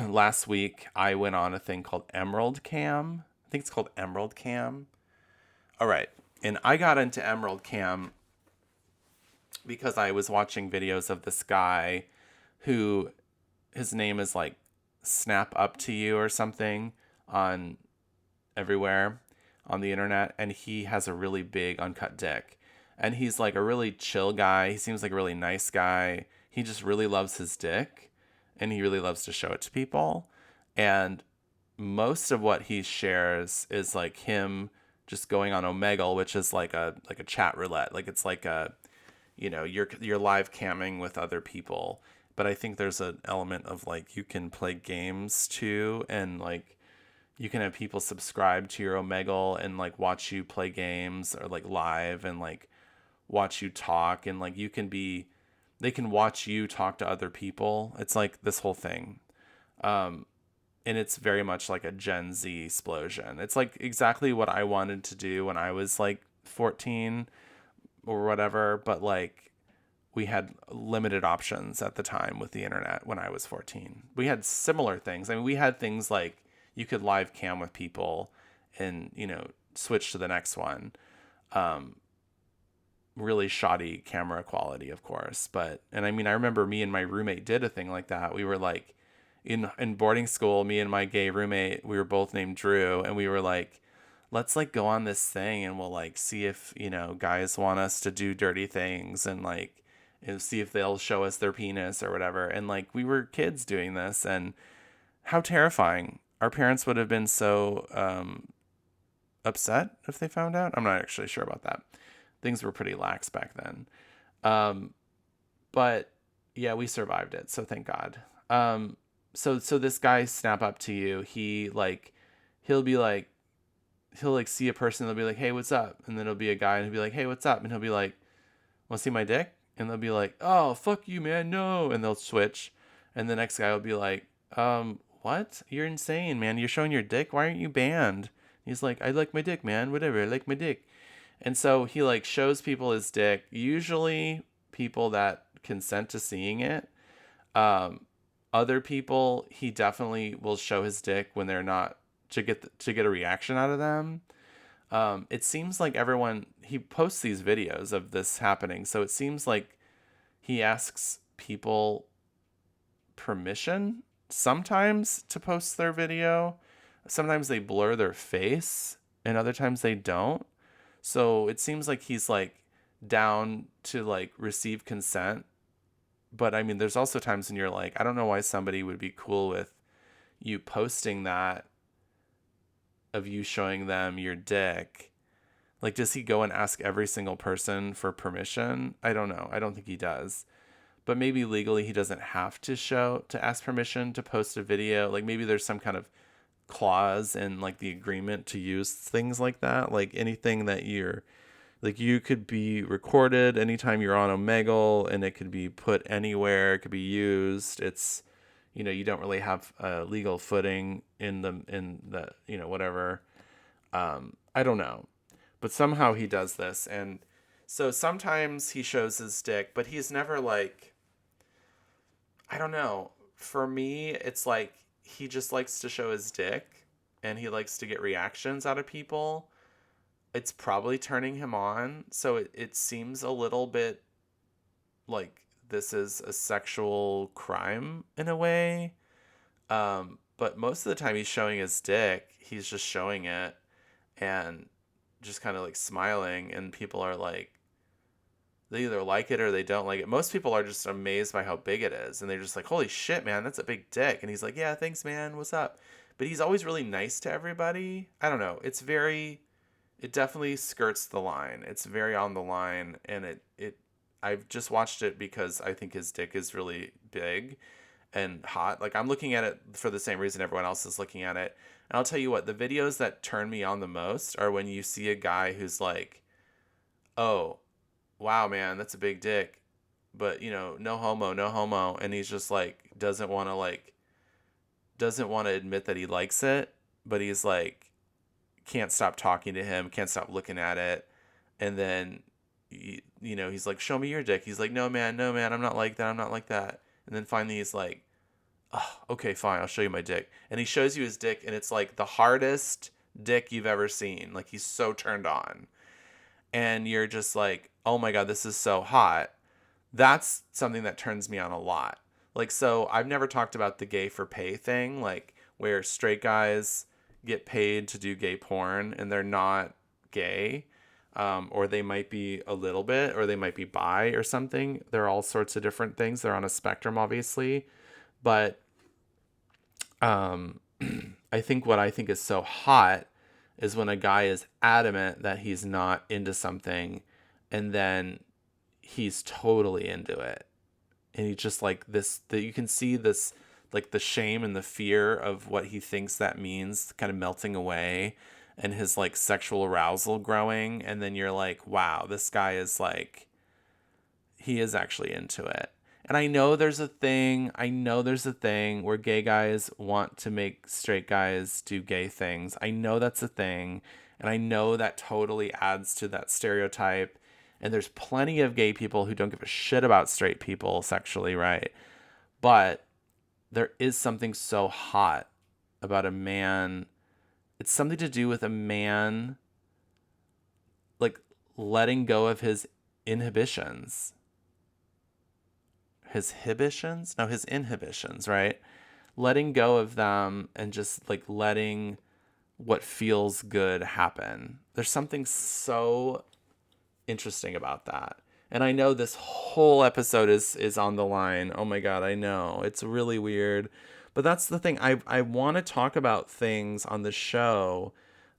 last week I went on a thing called Emerald Cam. I think it's called Emerald Cam. All right. And I got into Emerald Cam because I was watching videos of this guy who his name is like Snap Up to You or something on everywhere on the internet, and he has a really big uncut dick. And he's like a really chill guy. He seems like a really nice guy. He just really loves his dick and he really loves to show it to people. And most of what he shares is like him just going on Omegle, which is like a chat roulette. Like it's like a, you're live camming with other people. But I think there's an element of like you can play games too, and like you can have people subscribe to your Omegle and like watch you play games or like live and like watch you talk, and like they can watch you talk to other people. It's like this whole thing. And it's very much like a Gen Z explosion. It's like exactly what I wanted to do when I was like 14 or whatever, but like we had limited options at the time with the internet when I was 14. We had similar things. I mean, we had things like you could live cam with people and, switch to the next one. Really shoddy camera quality, of course. And I mean, I remember me and my roommate did a thing like that. We were like, in boarding school, me and my gay roommate, we were both named Drew, and we were like, let's like go on this thing and we'll like see if, guys want us to do dirty things and like see if they'll show us their penis or whatever. And like we were kids doing this, and how terrifying. Our parents would have been so upset if they found out. I'm not actually sure about that. Things were pretty lax back then. But yeah, we survived it, so thank God. So this guy Snap Up to You, he'll be like, he'll like see a person, they'll be like, hey, what's up? And then it'll be a guy and he'll be like, hey, what's up? And he'll be like, want to see my dick? And they'll be like, oh, fuck you, man, no. And they'll switch. And the next guy will be like, what? You're insane, man. You're showing your dick. Why aren't you banned? He's like, I like my dick, man. Whatever. I like my dick. And so he like shows people his dick, usually people that consent to seeing it. Um, Other people, he definitely will show his dick when they're not, to get a reaction out of them. It seems like everyone, he posts these videos of this happening, so it seems like he asks people permission sometimes to post their video. Sometimes they blur their face, and other times they don't. So it seems like he's like down to like receive consent. But I mean, there's also times when you're like, I don't know why somebody would be cool with you posting that, of you showing them your dick. Like, does he go and ask every single person for permission? I don't know. I don't think he does. But maybe legally he doesn't have to ask permission to post a video. Like, maybe there's some kind of clause in like the agreement to use things like that. Like anything that you're like, you could be recorded anytime you're on Omegle, and it could be put anywhere. It could be used. It's, you don't really have a legal footing in the whatever. I don't know, but somehow he does this, and so sometimes he shows his dick, but he's never like, I don't know. For me, it's like he just likes to show his dick, and he likes to get reactions out of people. It's probably turning him on, so it seems a little bit like this is a sexual crime in a way. But most of the time he's showing his dick, he's just showing it and just kind of like smiling, and people are like, they either like it or they don't like it. Most people are just amazed by how big it is, and they're just like, holy shit, man, that's a big dick. And he's like, yeah, thanks, man, what's up? But he's always really nice to everybody. I don't know, it definitely skirts the line. It's very on the line, and I've just watched it because I think his dick is really big and hot. Like, I'm looking at it for the same reason everyone else is looking at it. And I'll tell you what, the videos that turn me on the most are when you see a guy who's like, oh, wow, man, that's a big dick, but no homo, no homo, and he's just like doesn't want to admit that he likes it, but he's like, can't stop talking to him, can't stop looking at it. And then he's like, show me your dick. He's like, no man, I'm not like that, I'm not like that. And then finally he's like, oh, okay, fine, I'll show you my dick. And he shows you his dick, and it's like the hardest dick you've ever seen. Like, he's so turned on, and you're just like, oh my god, this is so hot. That's something that turns me on a lot. Like, so I've never talked about the gay for pay thing, like where straight guys get paid to do gay porn and they're not gay, or they might be a little bit, or they might be bi or something. There are all sorts of different things. They're on a spectrum, obviously. But I think what I think is so hot is when a guy is adamant that he's not into something, and then he's totally into it. And he just like this, that you can see this, like the shame and the fear of what he thinks that means kind of melting away, and his like sexual arousal growing. And then you're like, wow, this guy is like, he is actually into it. And I know there's a thing where gay guys want to make straight guys do gay things. I know that's a thing. And I know that totally adds to that stereotype. And there's plenty of gay people who don't give a shit about straight people sexually, right? But there is something so hot about a man. It's something to do with a man, like, letting go of his inhibitions. His inhibitions, right? Letting go of them and just like letting what feels good happen. There's something so interesting about that. And I know this whole episode is on the line. Oh my god, I know. It's really weird. But that's the thing. I want to talk about things on the show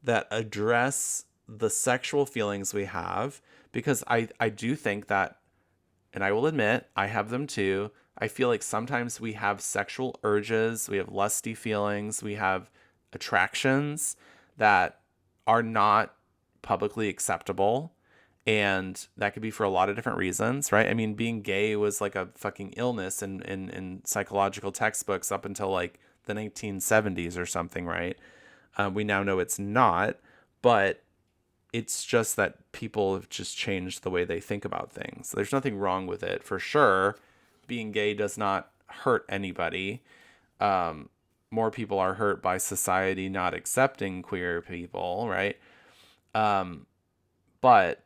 that address the sexual feelings we have, because I do think that, and I will admit, I have them too. I feel like sometimes we have sexual urges, we have lusty feelings, we have attractions that are not publicly acceptable. And that could be for a lot of different reasons, right? I mean, being gay was like a fucking illness in psychological textbooks up until like the 1970s or something, right? We now know it's not, but it's just that people have just changed the way they think about things. There's nothing wrong with it, for sure. Being gay does not hurt anybody. More people are hurt by society not accepting queer people, right? But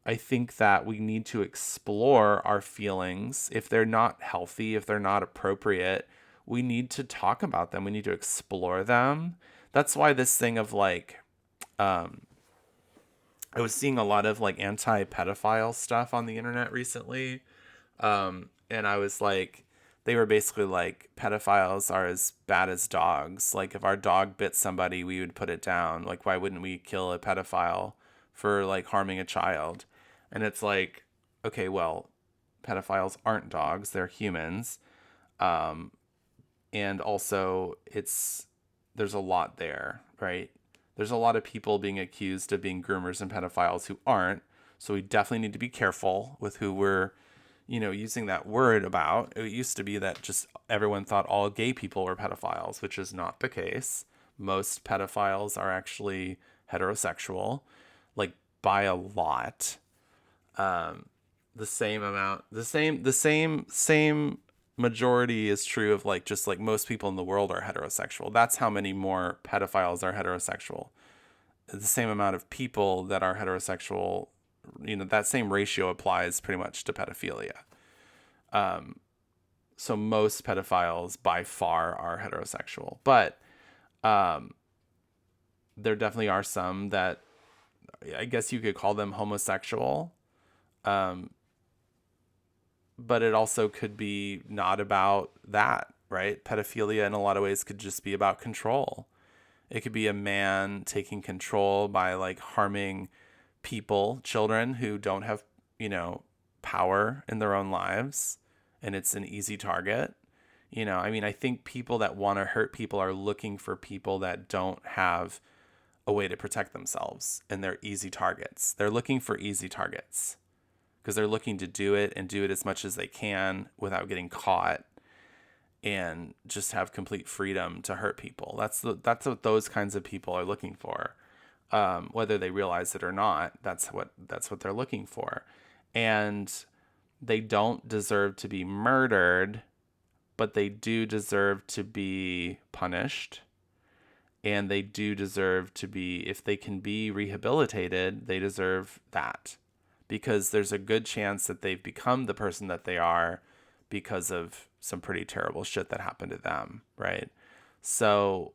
I think that we need to explore our feelings. If they're not healthy, if they're not appropriate, we need to talk about them. We need to explore them. That's why this thing of like, I was seeing a lot of like anti-pedophile stuff on the internet recently. And I was like, they were basically like, pedophiles are as bad as dogs. Like, if our dog bit somebody, we would put it down. Like, why wouldn't we kill a pedophile for like harming a child? And it's like, okay, well, pedophiles aren't dogs, they're humans. And also there's a lot there, right? There's a lot of people being accused of being groomers and pedophiles who aren't. So we definitely need to be careful with who we're, using that word about. It used to be that just everyone thought all gay people were pedophiles, which is not the case. Most pedophiles are actually heterosexual, like by a lot. The same majority is true of like just like most people in the world are heterosexual. That's how many more pedophiles are heterosexual. The same amount of people that are heterosexual, that same ratio applies pretty much to pedophilia. So most pedophiles by far are heterosexual, but there definitely are some that I guess you could call them homosexual. But it also could be not about that, right? Pedophilia in a lot of ways could just be about control. It could be a man taking control by like harming people, children who don't have, power in their own lives, and it's an easy target. I think people that want to hurt people are looking for people that don't have a way to protect themselves, and they're easy targets. They're looking for easy targets because they're looking to do it and do it as much as they can without getting caught and just have complete freedom to hurt people. That's what those kinds of people are looking for. Whether they realize it or not, that's what they're looking for. And they don't deserve to be murdered, but they do deserve to be punished. And they do deserve to be, if they can be rehabilitated, they deserve that. Because there's a good chance that they've become the person that they are because of some pretty terrible shit that happened to them, right? So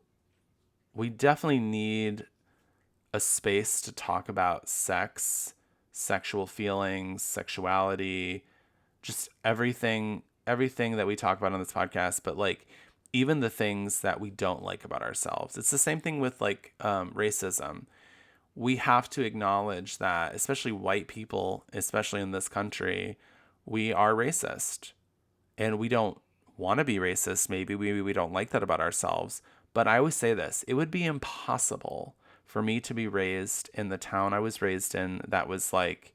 we definitely need a space to talk about sex, sexual feelings, sexuality, just everything that we talk about on this podcast, but like even the things that we don't like about ourselves. It's the same thing with like racism. We have to acknowledge that, especially white people, especially in this country, we are racist. And we don't want to be racist. Maybe we don't like that about ourselves. But I always say this, it would be impossible for me to be raised in the town I was raised in that was like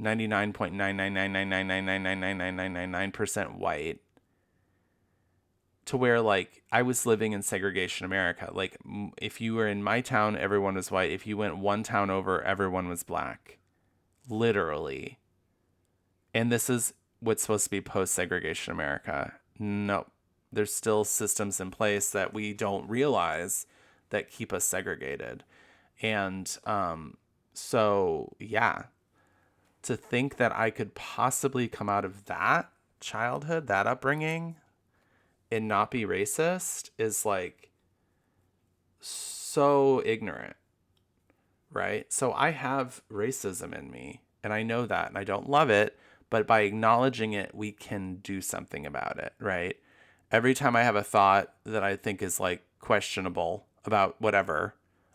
99.99999999999% white, to where like I was living in segregation America. Like if you were in my town, everyone was white. If you went one town over, everyone was black. Literally. And this is what's supposed to be post-segregation America. No, there's still systems in place that we don't realize that keep us segregated. And so, yeah, to think that I could possibly come out of that childhood, that upbringing, and not be racist is like so ignorant, right? So I have racism in me, and I know that, and I don't love it, but by acknowledging it, we can do something about it, right? Every time I have a thought that I think is like questionable about whatever,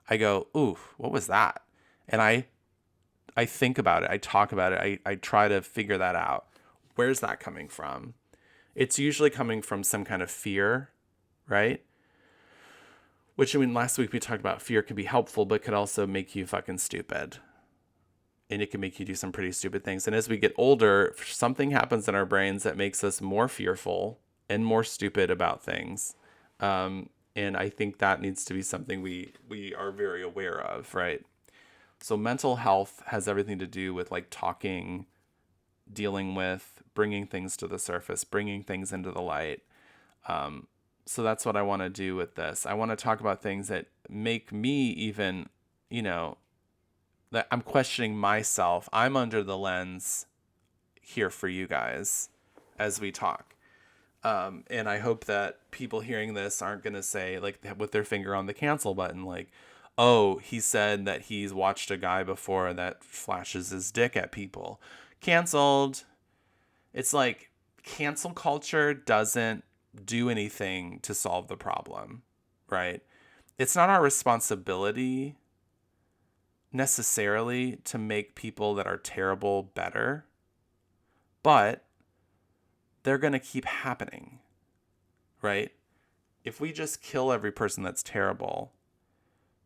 I go, ooh, what was that? And I think about it. I talk about it. I try to figure that out. Where's that coming from? It's usually coming from some kind of fear, right? Which, I mean, last week we talked about fear can be helpful, but could also make you fucking stupid. and it can make you do some pretty stupid things. And as we get older, something happens in our brains that makes us more fearful and more stupid about things. And I think that needs to be something we are very aware of, right? So mental health has everything to do with like talking, dealing with, bringing things to the surface, bringing things into the light. So that's what I want to do with this. I want to talk about things that make me even, that I'm questioning myself. I'm under the lens here for you guys as we talk. And I hope that people hearing this aren't going to say, like, with their finger on the cancel button, like, oh, he said that he's watched a guy before that flashes his dick at people. Canceled. It's like cancel culture doesn't do anything to solve the problem, right? It's not our responsibility necessarily to make people that are terrible better, but they're going to keep happening, right? If we just kill every person that's terrible,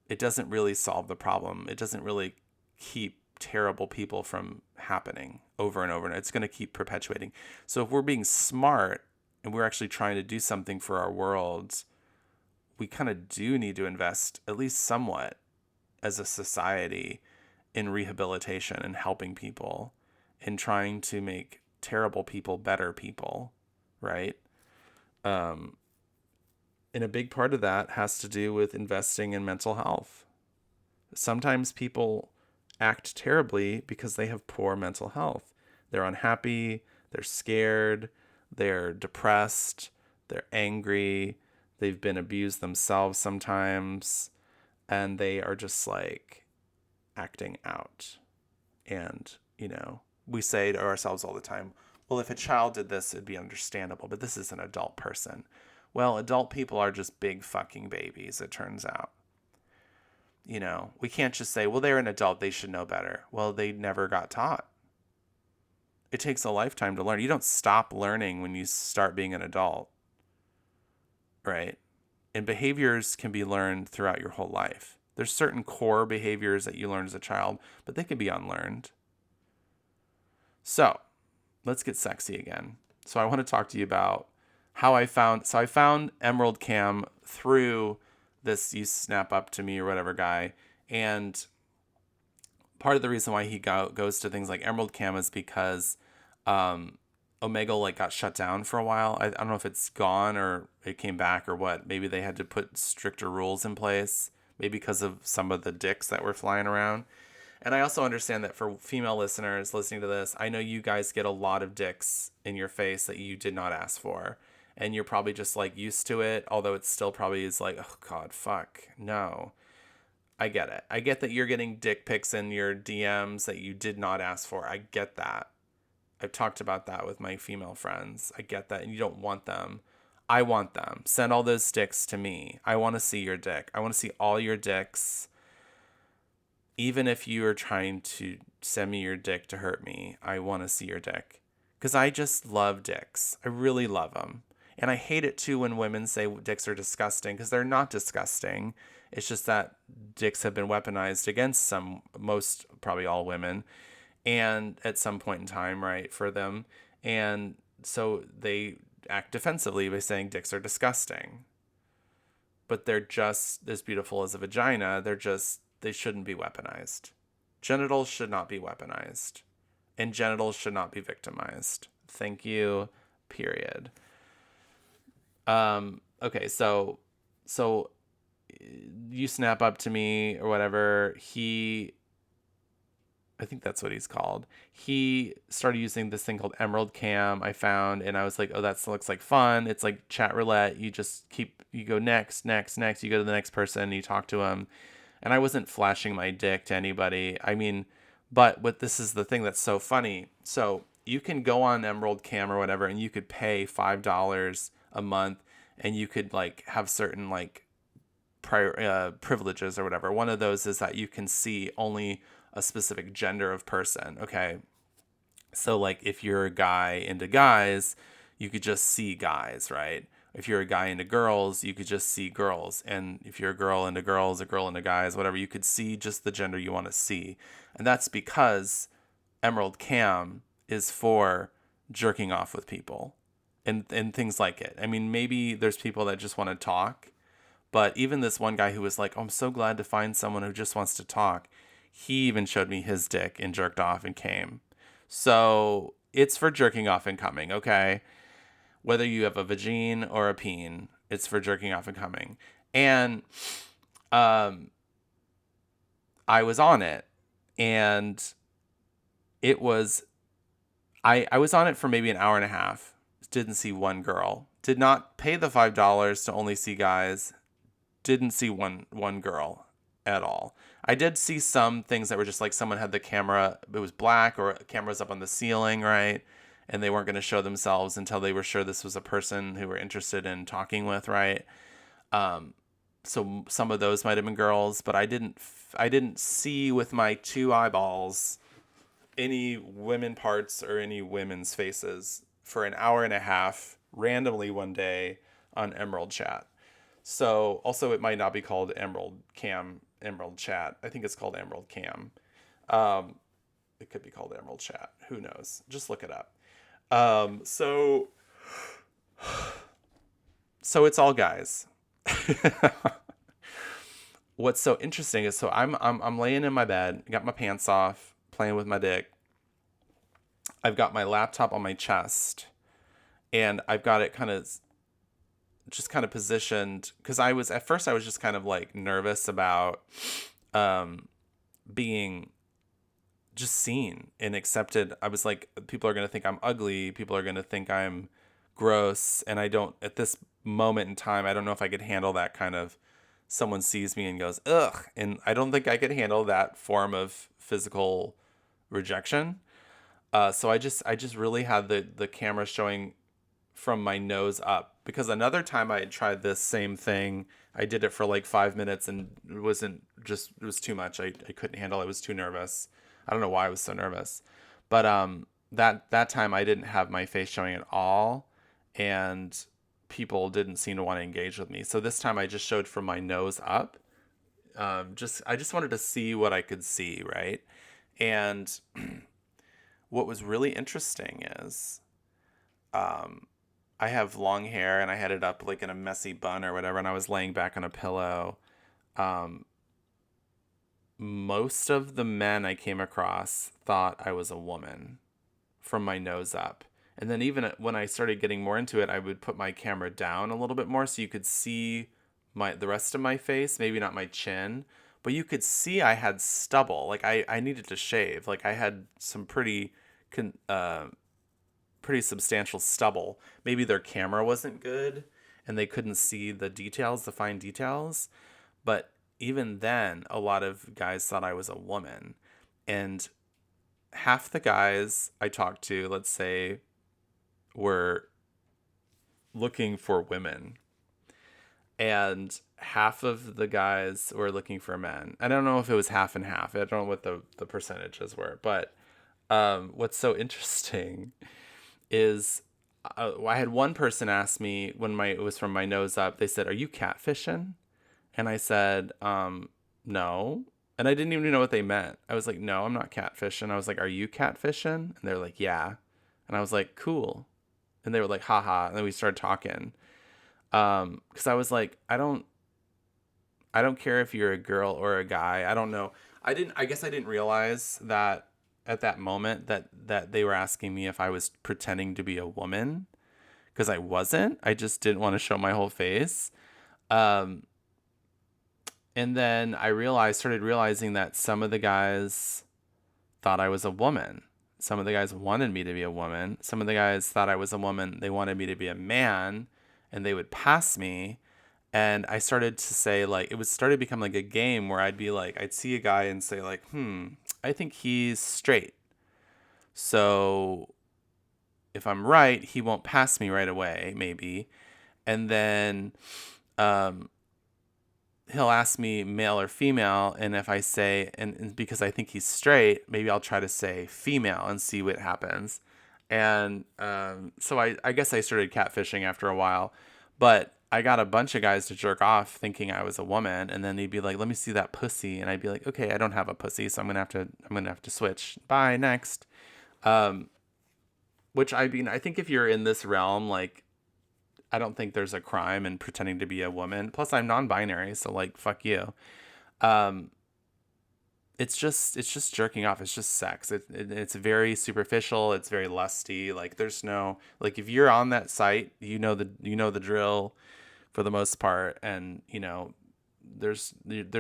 it doesn't really solve the problem. It doesn't really keep terrible people from happening over and over. And it's going to keep perpetuating. So if we're being smart and we're actually trying to do something for our world, we kind of do need to invest, at least somewhat, as a society in rehabilitation and helping people and trying to make terrible people better people, right? And a big part of that has to do with investing in mental health. Sometimes people act terribly because they have poor mental health. They're unhappy, they're scared, they're depressed, they're angry, they've been abused themselves sometimes, and they are just like acting out. And, we say to ourselves all the time, well, if a child did this, it'd be understandable, but this is an adult person. Well, adult people are just big fucking babies, it turns out. We can't just say, well, they're an adult, they should know better. Well, they never got taught. It takes a lifetime to learn. You don't stop learning when you start being an adult, right? And behaviors can be learned throughout your whole life. There's certain core behaviors that you learn as a child, but they can be unlearned. So let's get sexy again. So I want to talk to you about how I found Emerald Cam through this You Snap Up to Me or whatever guy. And part of the reason why he goes to things like Emerald Cam is because Omegle got shut down for a while. I don't know if it's gone or it came back or what. Maybe they had to put stricter rules in place, maybe because of some of the dicks that were flying around. And I also understand that for female listeners listening to this, I know you guys get a lot of dicks in your face that you did not ask for. And you're probably just used to it, although it still probably is like, oh God, fuck, no. I get it. I get that you're getting dick pics in your DMs that you did not ask for. I get that. I've talked about that with my female friends. I get that. And you don't want them. I want them. Send all those dicks to me. I want to see your dick. I want to see all your dicks. Even if you are trying to send me your dick to hurt me, I want to see your dick. Because I just love dicks. I really love them. And I hate it too when women say dicks are disgusting, because they're not disgusting. It's just that dicks have been weaponized against most, probably all women, and at some point in time, right, for them. And so they act defensively by saying dicks are disgusting. But they're just as beautiful as a vagina. They shouldn't be weaponized. Genitals should not be weaponized. And genitals should not be victimized. Thank you, period. Okay, so You Snap Up to Me or whatever, I think that's what he's called. He started using this thing called Emerald Cam I found, and I was like, oh, that looks like fun. It's like chat roulette. You go next, you go to the next person, and you talk to them. And I wasn't flashing my dick to anybody. I mean, but this is the thing that's so funny. So you can go on Emerald Cam or whatever, and you could pay $5 a month, and you could have certain privileges or whatever. One of those is that you can see only a specific gender of person. Okay, so if you're a guy into guys, you could just see guys, right? If you're a guy into girls, you could just see girls. And if you're a girl into girls, a girl into guys, whatever, you could see just the gender you want to see. And that's because Emerald Cam is for jerking off with people and things like it. I mean, maybe there's people that just want to talk, but even this one guy who was like, oh, I'm so glad to find someone who just wants to talk. He even showed me his dick and jerked off and came. So it's for jerking off and coming, okay? Whether you have a vagine or a peen, it's for jerking off and coming. And I was on it, and it was, I was on it for maybe an hour and a half. Didn't see one girl. Did not pay the $5 to only see guys. Didn't see one girl at all. I did see some things that were just like someone had the camera, it was black, or cameras up on the ceiling, right? And they weren't going to show themselves until they were sure this was a person who were interested in talking with, right? So some of those might have been girls, but I didn't see with my two eyeballs any women parts or any women's faces for an hour and a half randomly one day on Emerald Chat. So also it might not be called Emerald Chat. I think it's called Emerald Cam. It could be called Emerald Chat. Who knows? Just look it up. So it's all guys. What's so interesting is, so I'm laying in my bed, got my pants off, playing with my dick. I've got my laptop on my chest, and I've got it kind of positioned, because I was just kind of like nervous about being just seen and accepted. I was like, people are going to think I'm ugly. People are going to think I'm gross. And I don't, at this moment in time, I don't know if I could handle that kind of, someone sees me and goes, ugh. And I don't think I could handle that form of physical rejection. So I just really had the camera showing from my nose up, because another time I had tried this same thing. I did it for like 5 minutes, and it was too much. I couldn't handle it. I was too nervous. I don't know why I was so nervous, but that time I didn't have my face showing at all, and people didn't seem to want to engage with me. So this time I just showed from my nose up. I just wanted to see what I could see, right? And what was really interesting is, I have long hair, and I had it up like in a messy bun or whatever, and I was laying back on a pillow. Most of the men I came across thought I was a woman from my nose up. And then even when I started getting more into it, I would put my camera down a little bit more so you could see the rest of my face, maybe not my chin, but you could see I had stubble. Like I needed to shave. Like I had some pretty substantial stubble. Maybe their camera wasn't good and they couldn't see the details, the fine details. But even then, a lot of guys thought I was a woman. And half the guys I talked to, let's say, were looking for women. And half of the guys were looking for men. I don't know if it was half and half. I don't know what the percentages were. But what's so interesting is I had one person ask me when it was from my nose up. They said, "Are you catfishing?" And I said, "No." And I didn't even know what they meant. I was like, "No, I'm not catfishing." I was like, "Are you catfishing?" And they're like, "Yeah." And I was like, "Cool." And they were like, "Haha." And then we started talking. Because I was like, I don't care if you're a girl or a guy. I don't know. I guess I didn't realize that at that moment that they were asking me if I was pretending to be a woman, because I wasn't. I just didn't want to show my whole face. And then I started realizing that some of the guys thought I was a woman. Some of the guys wanted me to be a woman. Some of the guys thought I was a woman. They wanted me to be a man, and they would pass me. And I started to say, like, started to become like a game where I'd see a guy and say like, I think he's straight. So if I'm right, he won't pass me right away, maybe. And then he'll ask me male or female. And if I say, and because I think he's straight, maybe I'll try to say female and see what happens. And so I guess I started catfishing after a while. But I got a bunch of guys to jerk off thinking I was a woman, and then they'd be like, "Let me see that pussy," and I'd be like, "Okay, I don't have a pussy, so I'm gonna have to switch. Bye, next." Um, which I mean, I think if you're in this realm, like, I don't think there's a crime in pretending to be a woman. Plus, I'm non-binary, so like, fuck you. Um, it's just jerking off. It's just sex. It's very superficial. It's very lusty. Like, there's no, like, if you're on that site, you know the drill for the most part, and there's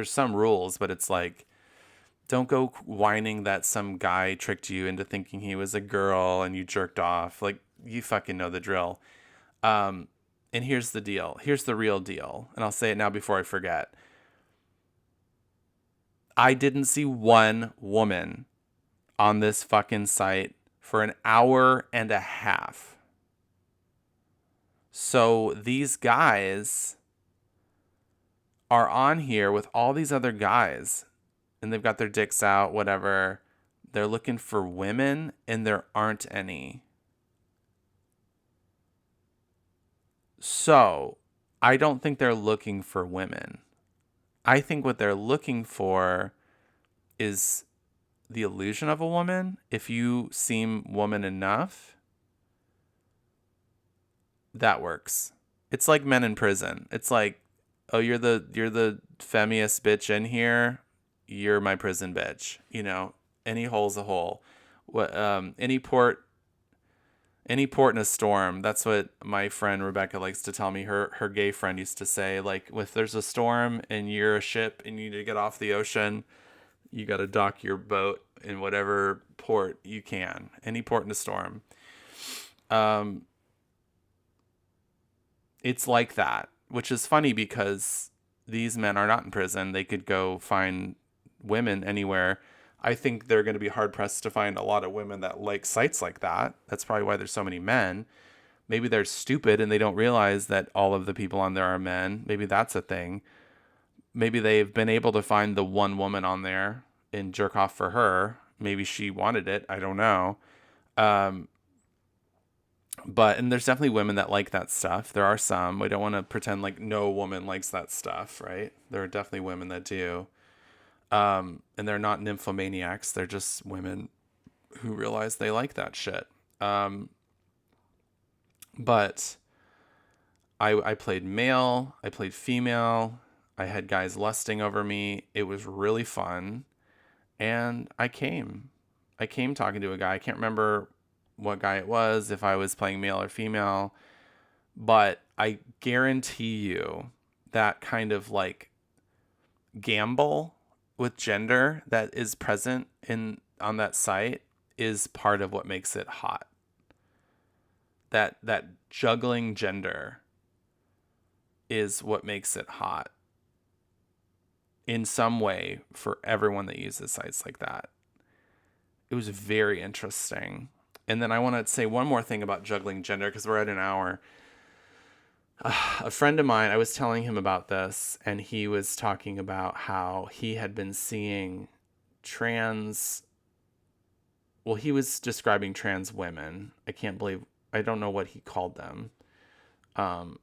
some rules, but it's like, don't go whining that some guy tricked you into thinking he was a girl and you jerked off. Like, you fucking know the drill. Um, and here's the deal. Here's the real deal. And I'll say it now before I forget. I didn't see one woman on this fucking site for an hour and a half. So these guys are on here with all these other guys and they've got their dicks out, whatever. They're looking for women and there aren't any. So I don't think they're looking for women. I think what they're looking for is the illusion of a woman. If you seem woman enough, that works. It's like men in prison. It's like, oh, you're the femmiest bitch in here. You're my prison bitch. Any hole's a hole. What any port in a storm. That's what my friend Rebecca likes to tell me. Her gay friend used to say, like, if there's a storm and you're a ship and you need to get off the ocean, you got to dock your boat in whatever port you can. Any port in a storm. Um, it's like that, which is funny because these men are not in prison. They could go find women anywhere. I think they're going to be hard pressed to find a lot of women that like sites like that. That's probably why there's so many men. Maybe they're stupid and they don't realize that all of the people on there are men. Maybe that's a thing. Maybe they've been able to find the one woman on there and jerk off for her. Maybe she wanted it. I don't know. Um, and there's definitely women that like that stuff. There are some. We don't want to pretend like no woman likes that stuff, right? There are definitely women that do. And they're not nymphomaniacs. They're just women who realize they like that shit. But I played male. I played female. I had guys lusting over me. It was really fun. And I came. I came talking to a guy. I can't remember what guy it was, if I was playing male or female. But I guarantee you that kind of like gamble with gender that is present in on that site is part of what makes it hot. That juggling gender is what makes it hot in some way for everyone that uses sites like that. It was very interesting. And then I want to say one more thing about juggling gender because we're at an hour. A friend of mine, I was telling him about this, and he was talking about how he had been seeing trans. Well, he was describing trans women. I don't know what he called them. Um,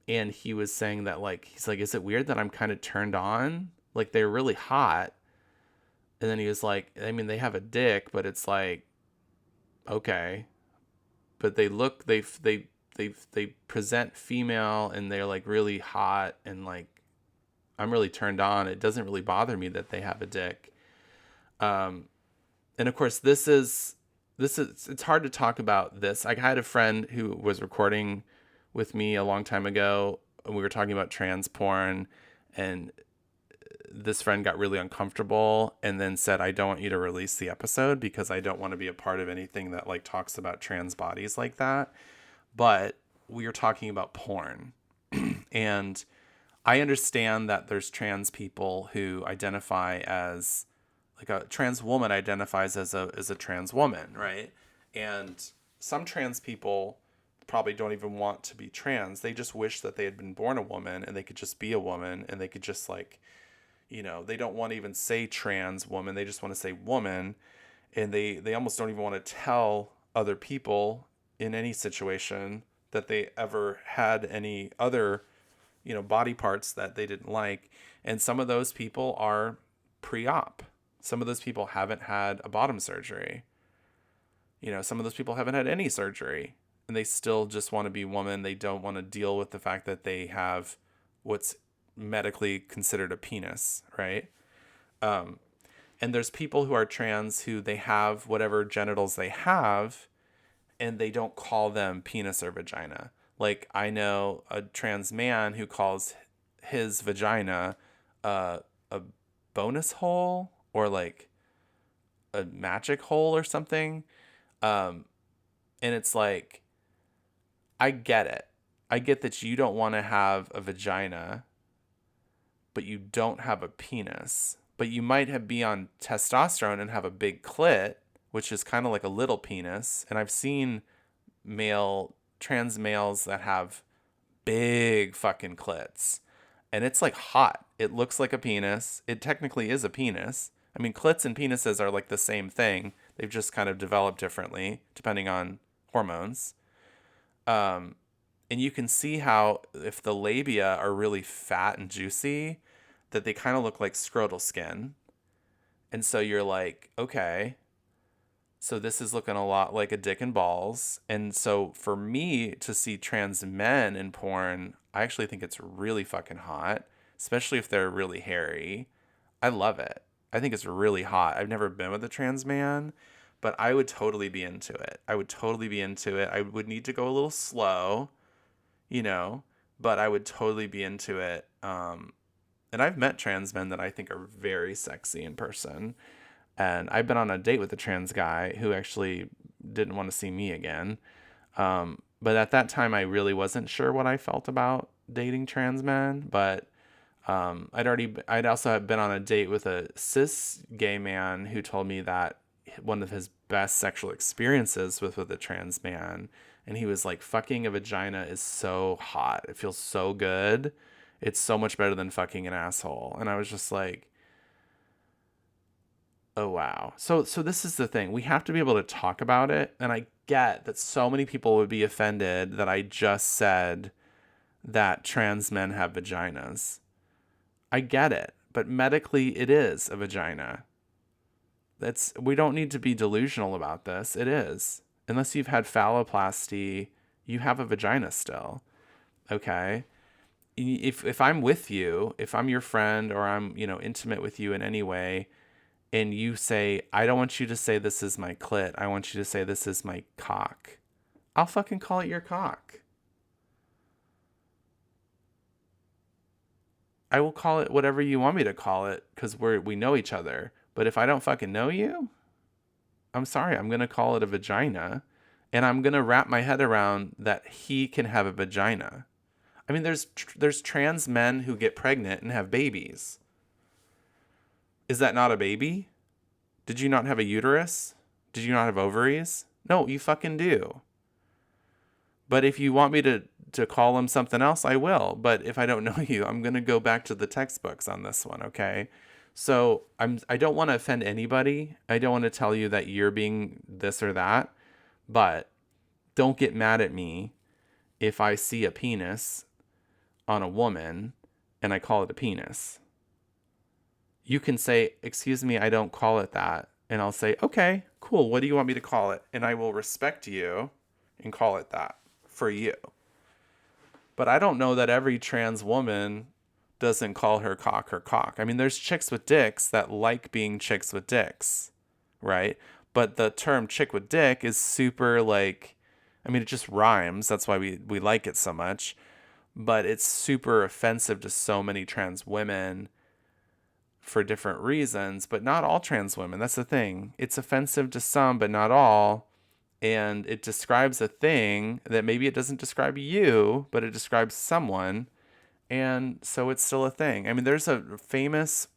and he was saying that, like, he's like, is it weird that I'm kind of turned on? Like, they're really hot. And then he was like, I mean, they have a dick, but it's like, okay. But they present female and they're like really hot and like I'm really turned on. It doesn't really bother me that they have a dick. And of course it's hard to talk about this. I had a friend who was recording with me a long time ago and we were talking about trans porn, and this friend got really uncomfortable and then said, I don't want you to release the episode because I don't want to be a part of anything that like talks about trans bodies like that. But we are talking about porn. And I understand that there's trans people who identify as like a trans woman identifies as a trans woman, right? And some trans people probably don't even want to be trans. They just wish that they had been born a woman and they could just be a woman and they could just like, they don't want to even say trans woman. They just want to say woman. And they almost don't even want to tell other people in any situation that they ever had any other, body parts that they didn't like. And some of those people are pre-op. Some of those people haven't had a bottom surgery. Some of those people haven't had any surgery, and they still just want to be woman. They don't want to deal with the fact that they have what's medically considered a penis, right? And there's people who are trans who they have whatever genitals they have, and they don't call them penis or vagina. Like, I know a trans man who calls his vagina a bonus hole, or like a magic hole or something. And it's like, I get it. I get that you don't want to have a vagina, but you don't have a penis. But you might be on testosterone and have a big clit, which is kind of like a little penis. And I've seen trans males that have big fucking clits. And it's like hot. It looks like a penis. It technically is a penis. I mean, clits and penises are like the same thing. They've just kind of developed differently depending on hormones. And you can see how if the labia are really fat and juicy, that they kind of look like scrotal skin. And so you're like, okay, so this is looking a lot like a dick and balls. And so for me to see trans men in porn, I actually think it's really fucking hot, especially if they're really hairy. I love it. I think it's really hot. I've never been with a trans man, but I would totally be into it. I would totally be into it. I would need to go a little slow, you know, but I would totally be into it. And I've met trans men that I think are very sexy in person. And I've been on a date with a trans guy who actually didn't want to see me again. But at that time, I really wasn't sure what I felt about dating trans men. But I'd also been on a date with a cis gay man who told me that one of his best sexual experiences was with a trans man. And he was like, fucking a vagina is so hot. It feels so good. It's so much better than fucking an asshole. And I was just like, oh wow. So this is the thing. We have to be able to talk about it. And I get that so many people would be offended that I just said that trans men have vaginas. I get it. But medically it is a vagina. We don't need to be delusional about this. It is. Unless you've had phalloplasty, you have a vagina still. Okay? If I'm with you, if I'm your friend, or I'm, intimate with you in any way, and you say, I don't want you to say this is my clit, I want you to say this is my cock, I'll fucking call it your cock. I will call it whatever you want me to call it, because we know each other. But if I don't fucking know you, I'm sorry, I'm going to call it a vagina. And I'm going to wrap my head around that he can have a vagina. I mean, there's trans men who get pregnant and have babies. Is that not a baby? Did you not have a uterus? Did you not have ovaries? No, you fucking do. But if you want me to call him something else, I will. But if I don't know you, I'm going to go back to the textbooks on this one, okay? So I don't want to offend anybody. I don't want to tell you that you're being this or that. But don't get mad at me if I see a penis on a woman and I call it a penis. You can say, excuse me, I don't call it that. And I'll say, okay, cool. What do you want me to call it? And I will respect you and call it that for you. But I don't know that every trans woman doesn't call her cock. I mean, there's chicks with dicks that like being chicks with dicks, right? But the term chick with dick is super like, I mean, it just rhymes. That's why we like it so much. But it's super offensive to so many trans women for different reasons, but not all trans women. That's the thing. It's offensive to some, but not all. And it describes a thing that maybe it doesn't describe you, but it describes someone. And so it's still a thing. I mean, there's a famous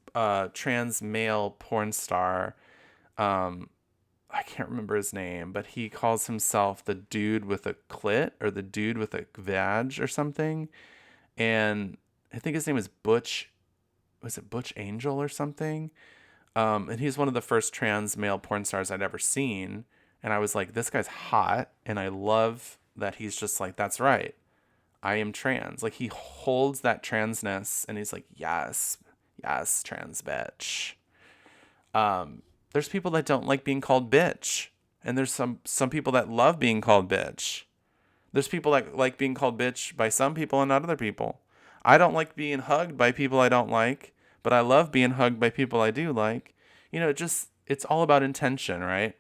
trans male porn star. I can't remember his name, but he calls himself the dude with a clit, or the dude with a vag or something. And I think his name is Butch. Was it Butch Angel or something? And he's one of the first trans male porn stars I'd ever seen. And I was like, this guy's hot. And I love that he's just like, that's right, I am trans. Like, he holds that transness and he's like, yes, yes, trans bitch. There's people that don't like being called bitch, and there's some people that love being called bitch. There's people that like being called bitch by some people and not other people. I don't like being hugged by people I don't like, but I love being hugged by people I do like. It's all about intention, right?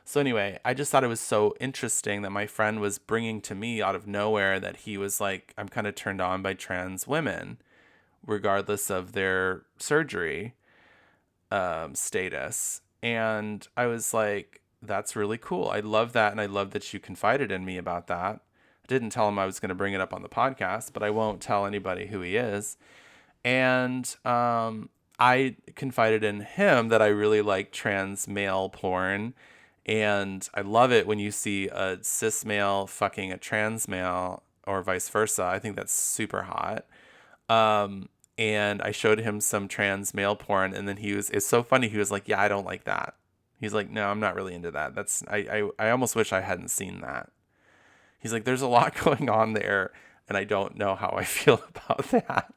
So anyway, I just thought it was so interesting that my friend was bringing to me out of nowhere that he was like, I'm kind of turned on by trans women, regardless of their surgery status. And I was like, that's really cool. I love that. And I love that you confided in me about that. I didn't tell him I was going to bring it up on the podcast, but I won't tell anybody who he is. And I confided in him that I really like trans male porn. And I love it when you see a cis male fucking a trans male or vice versa. I think that's super hot. And I showed him some trans male porn, and then it's so funny. He was like, yeah, I don't like that. He's like, no, I'm not really into that. I almost wish I hadn't seen that. He's like, there's a lot going on there, and I don't know how I feel about that.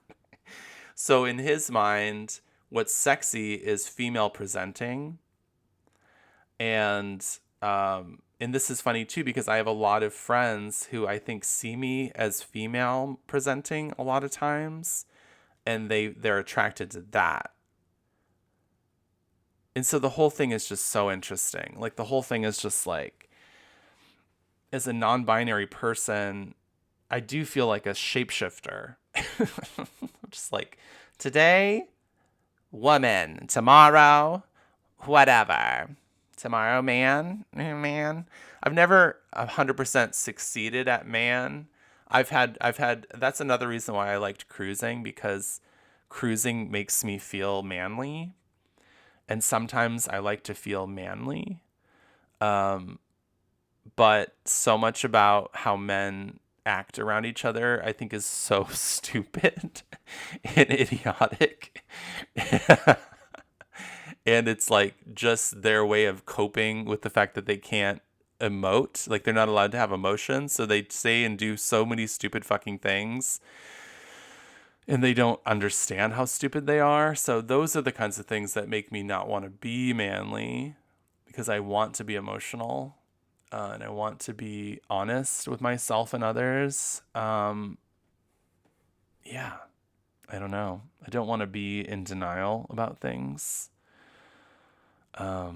So in his mind, what's sexy is female presenting. And this is funny too, because I have a lot of friends who I think see me as female presenting a lot of times, and they're attracted to that. And so the whole thing is just so interesting. Like, the whole thing is just like, as a non-binary person, I do feel like a shapeshifter. Just like, today, woman, tomorrow, whatever. Tomorrow, man. I've never 100% succeeded at man. I've had, that's another reason why I liked cruising, because cruising makes me feel manly. And sometimes I like to feel manly. But so much about how men act around each other, I think, is so stupid and idiotic. And it's like just their way of coping with the fact that they can't emote. Like, they're not allowed to have emotions. So they say and do so many stupid fucking things, and they don't understand how stupid they are. So those are the kinds of things that make me not want to be manly, because I want to be emotional, and I want to be honest with myself and others. Yeah, I don't know. I don't want to be in denial about things. I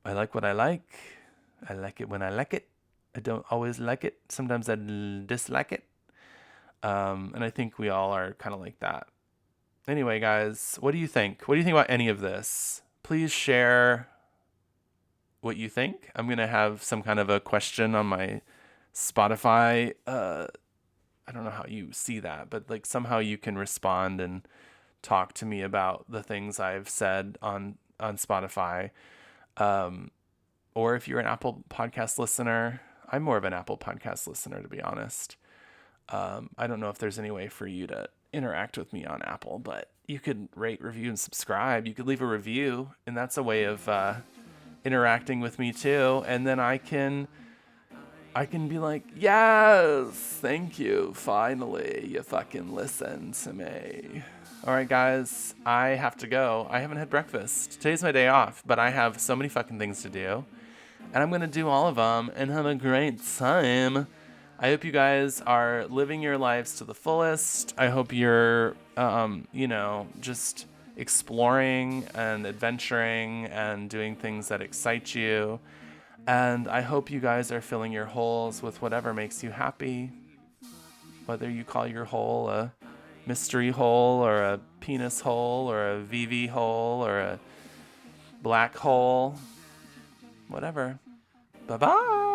like what I like. I like it when I like it. I don't always like it. Sometimes I dislike it. And I think we all are kind of like that. Anyway, guys, what do you think? What do you think about any of this? Please share what you think. I'm going to have some kind of a question on my Spotify. I don't know how you see that, but like somehow you can respond and talk to me about the things I've said on Spotify. Or if you're an Apple Podcast listener, I'm more of an Apple Podcast listener, to be honest. I don't know if there's any way for you to interact with me on Apple, but you could rate, review, and subscribe. You could leave a review, and that's a way of interacting with me too. And then I can be like, yes, thank you. Finally, you fucking listen to me. All right, guys, I have to go. I haven't had breakfast. Today's my day off, but I have so many fucking things to do, and I'm going to do all of them and have a great time. I hope you guys are living your lives to the fullest. I hope you're, just exploring and adventuring and doing things that excite you. And I hope you guys are filling your holes with whatever makes you happy. Whether you call your hole a mystery hole or a penis hole or a VV hole or a black hole. Whatever. Bye-bye.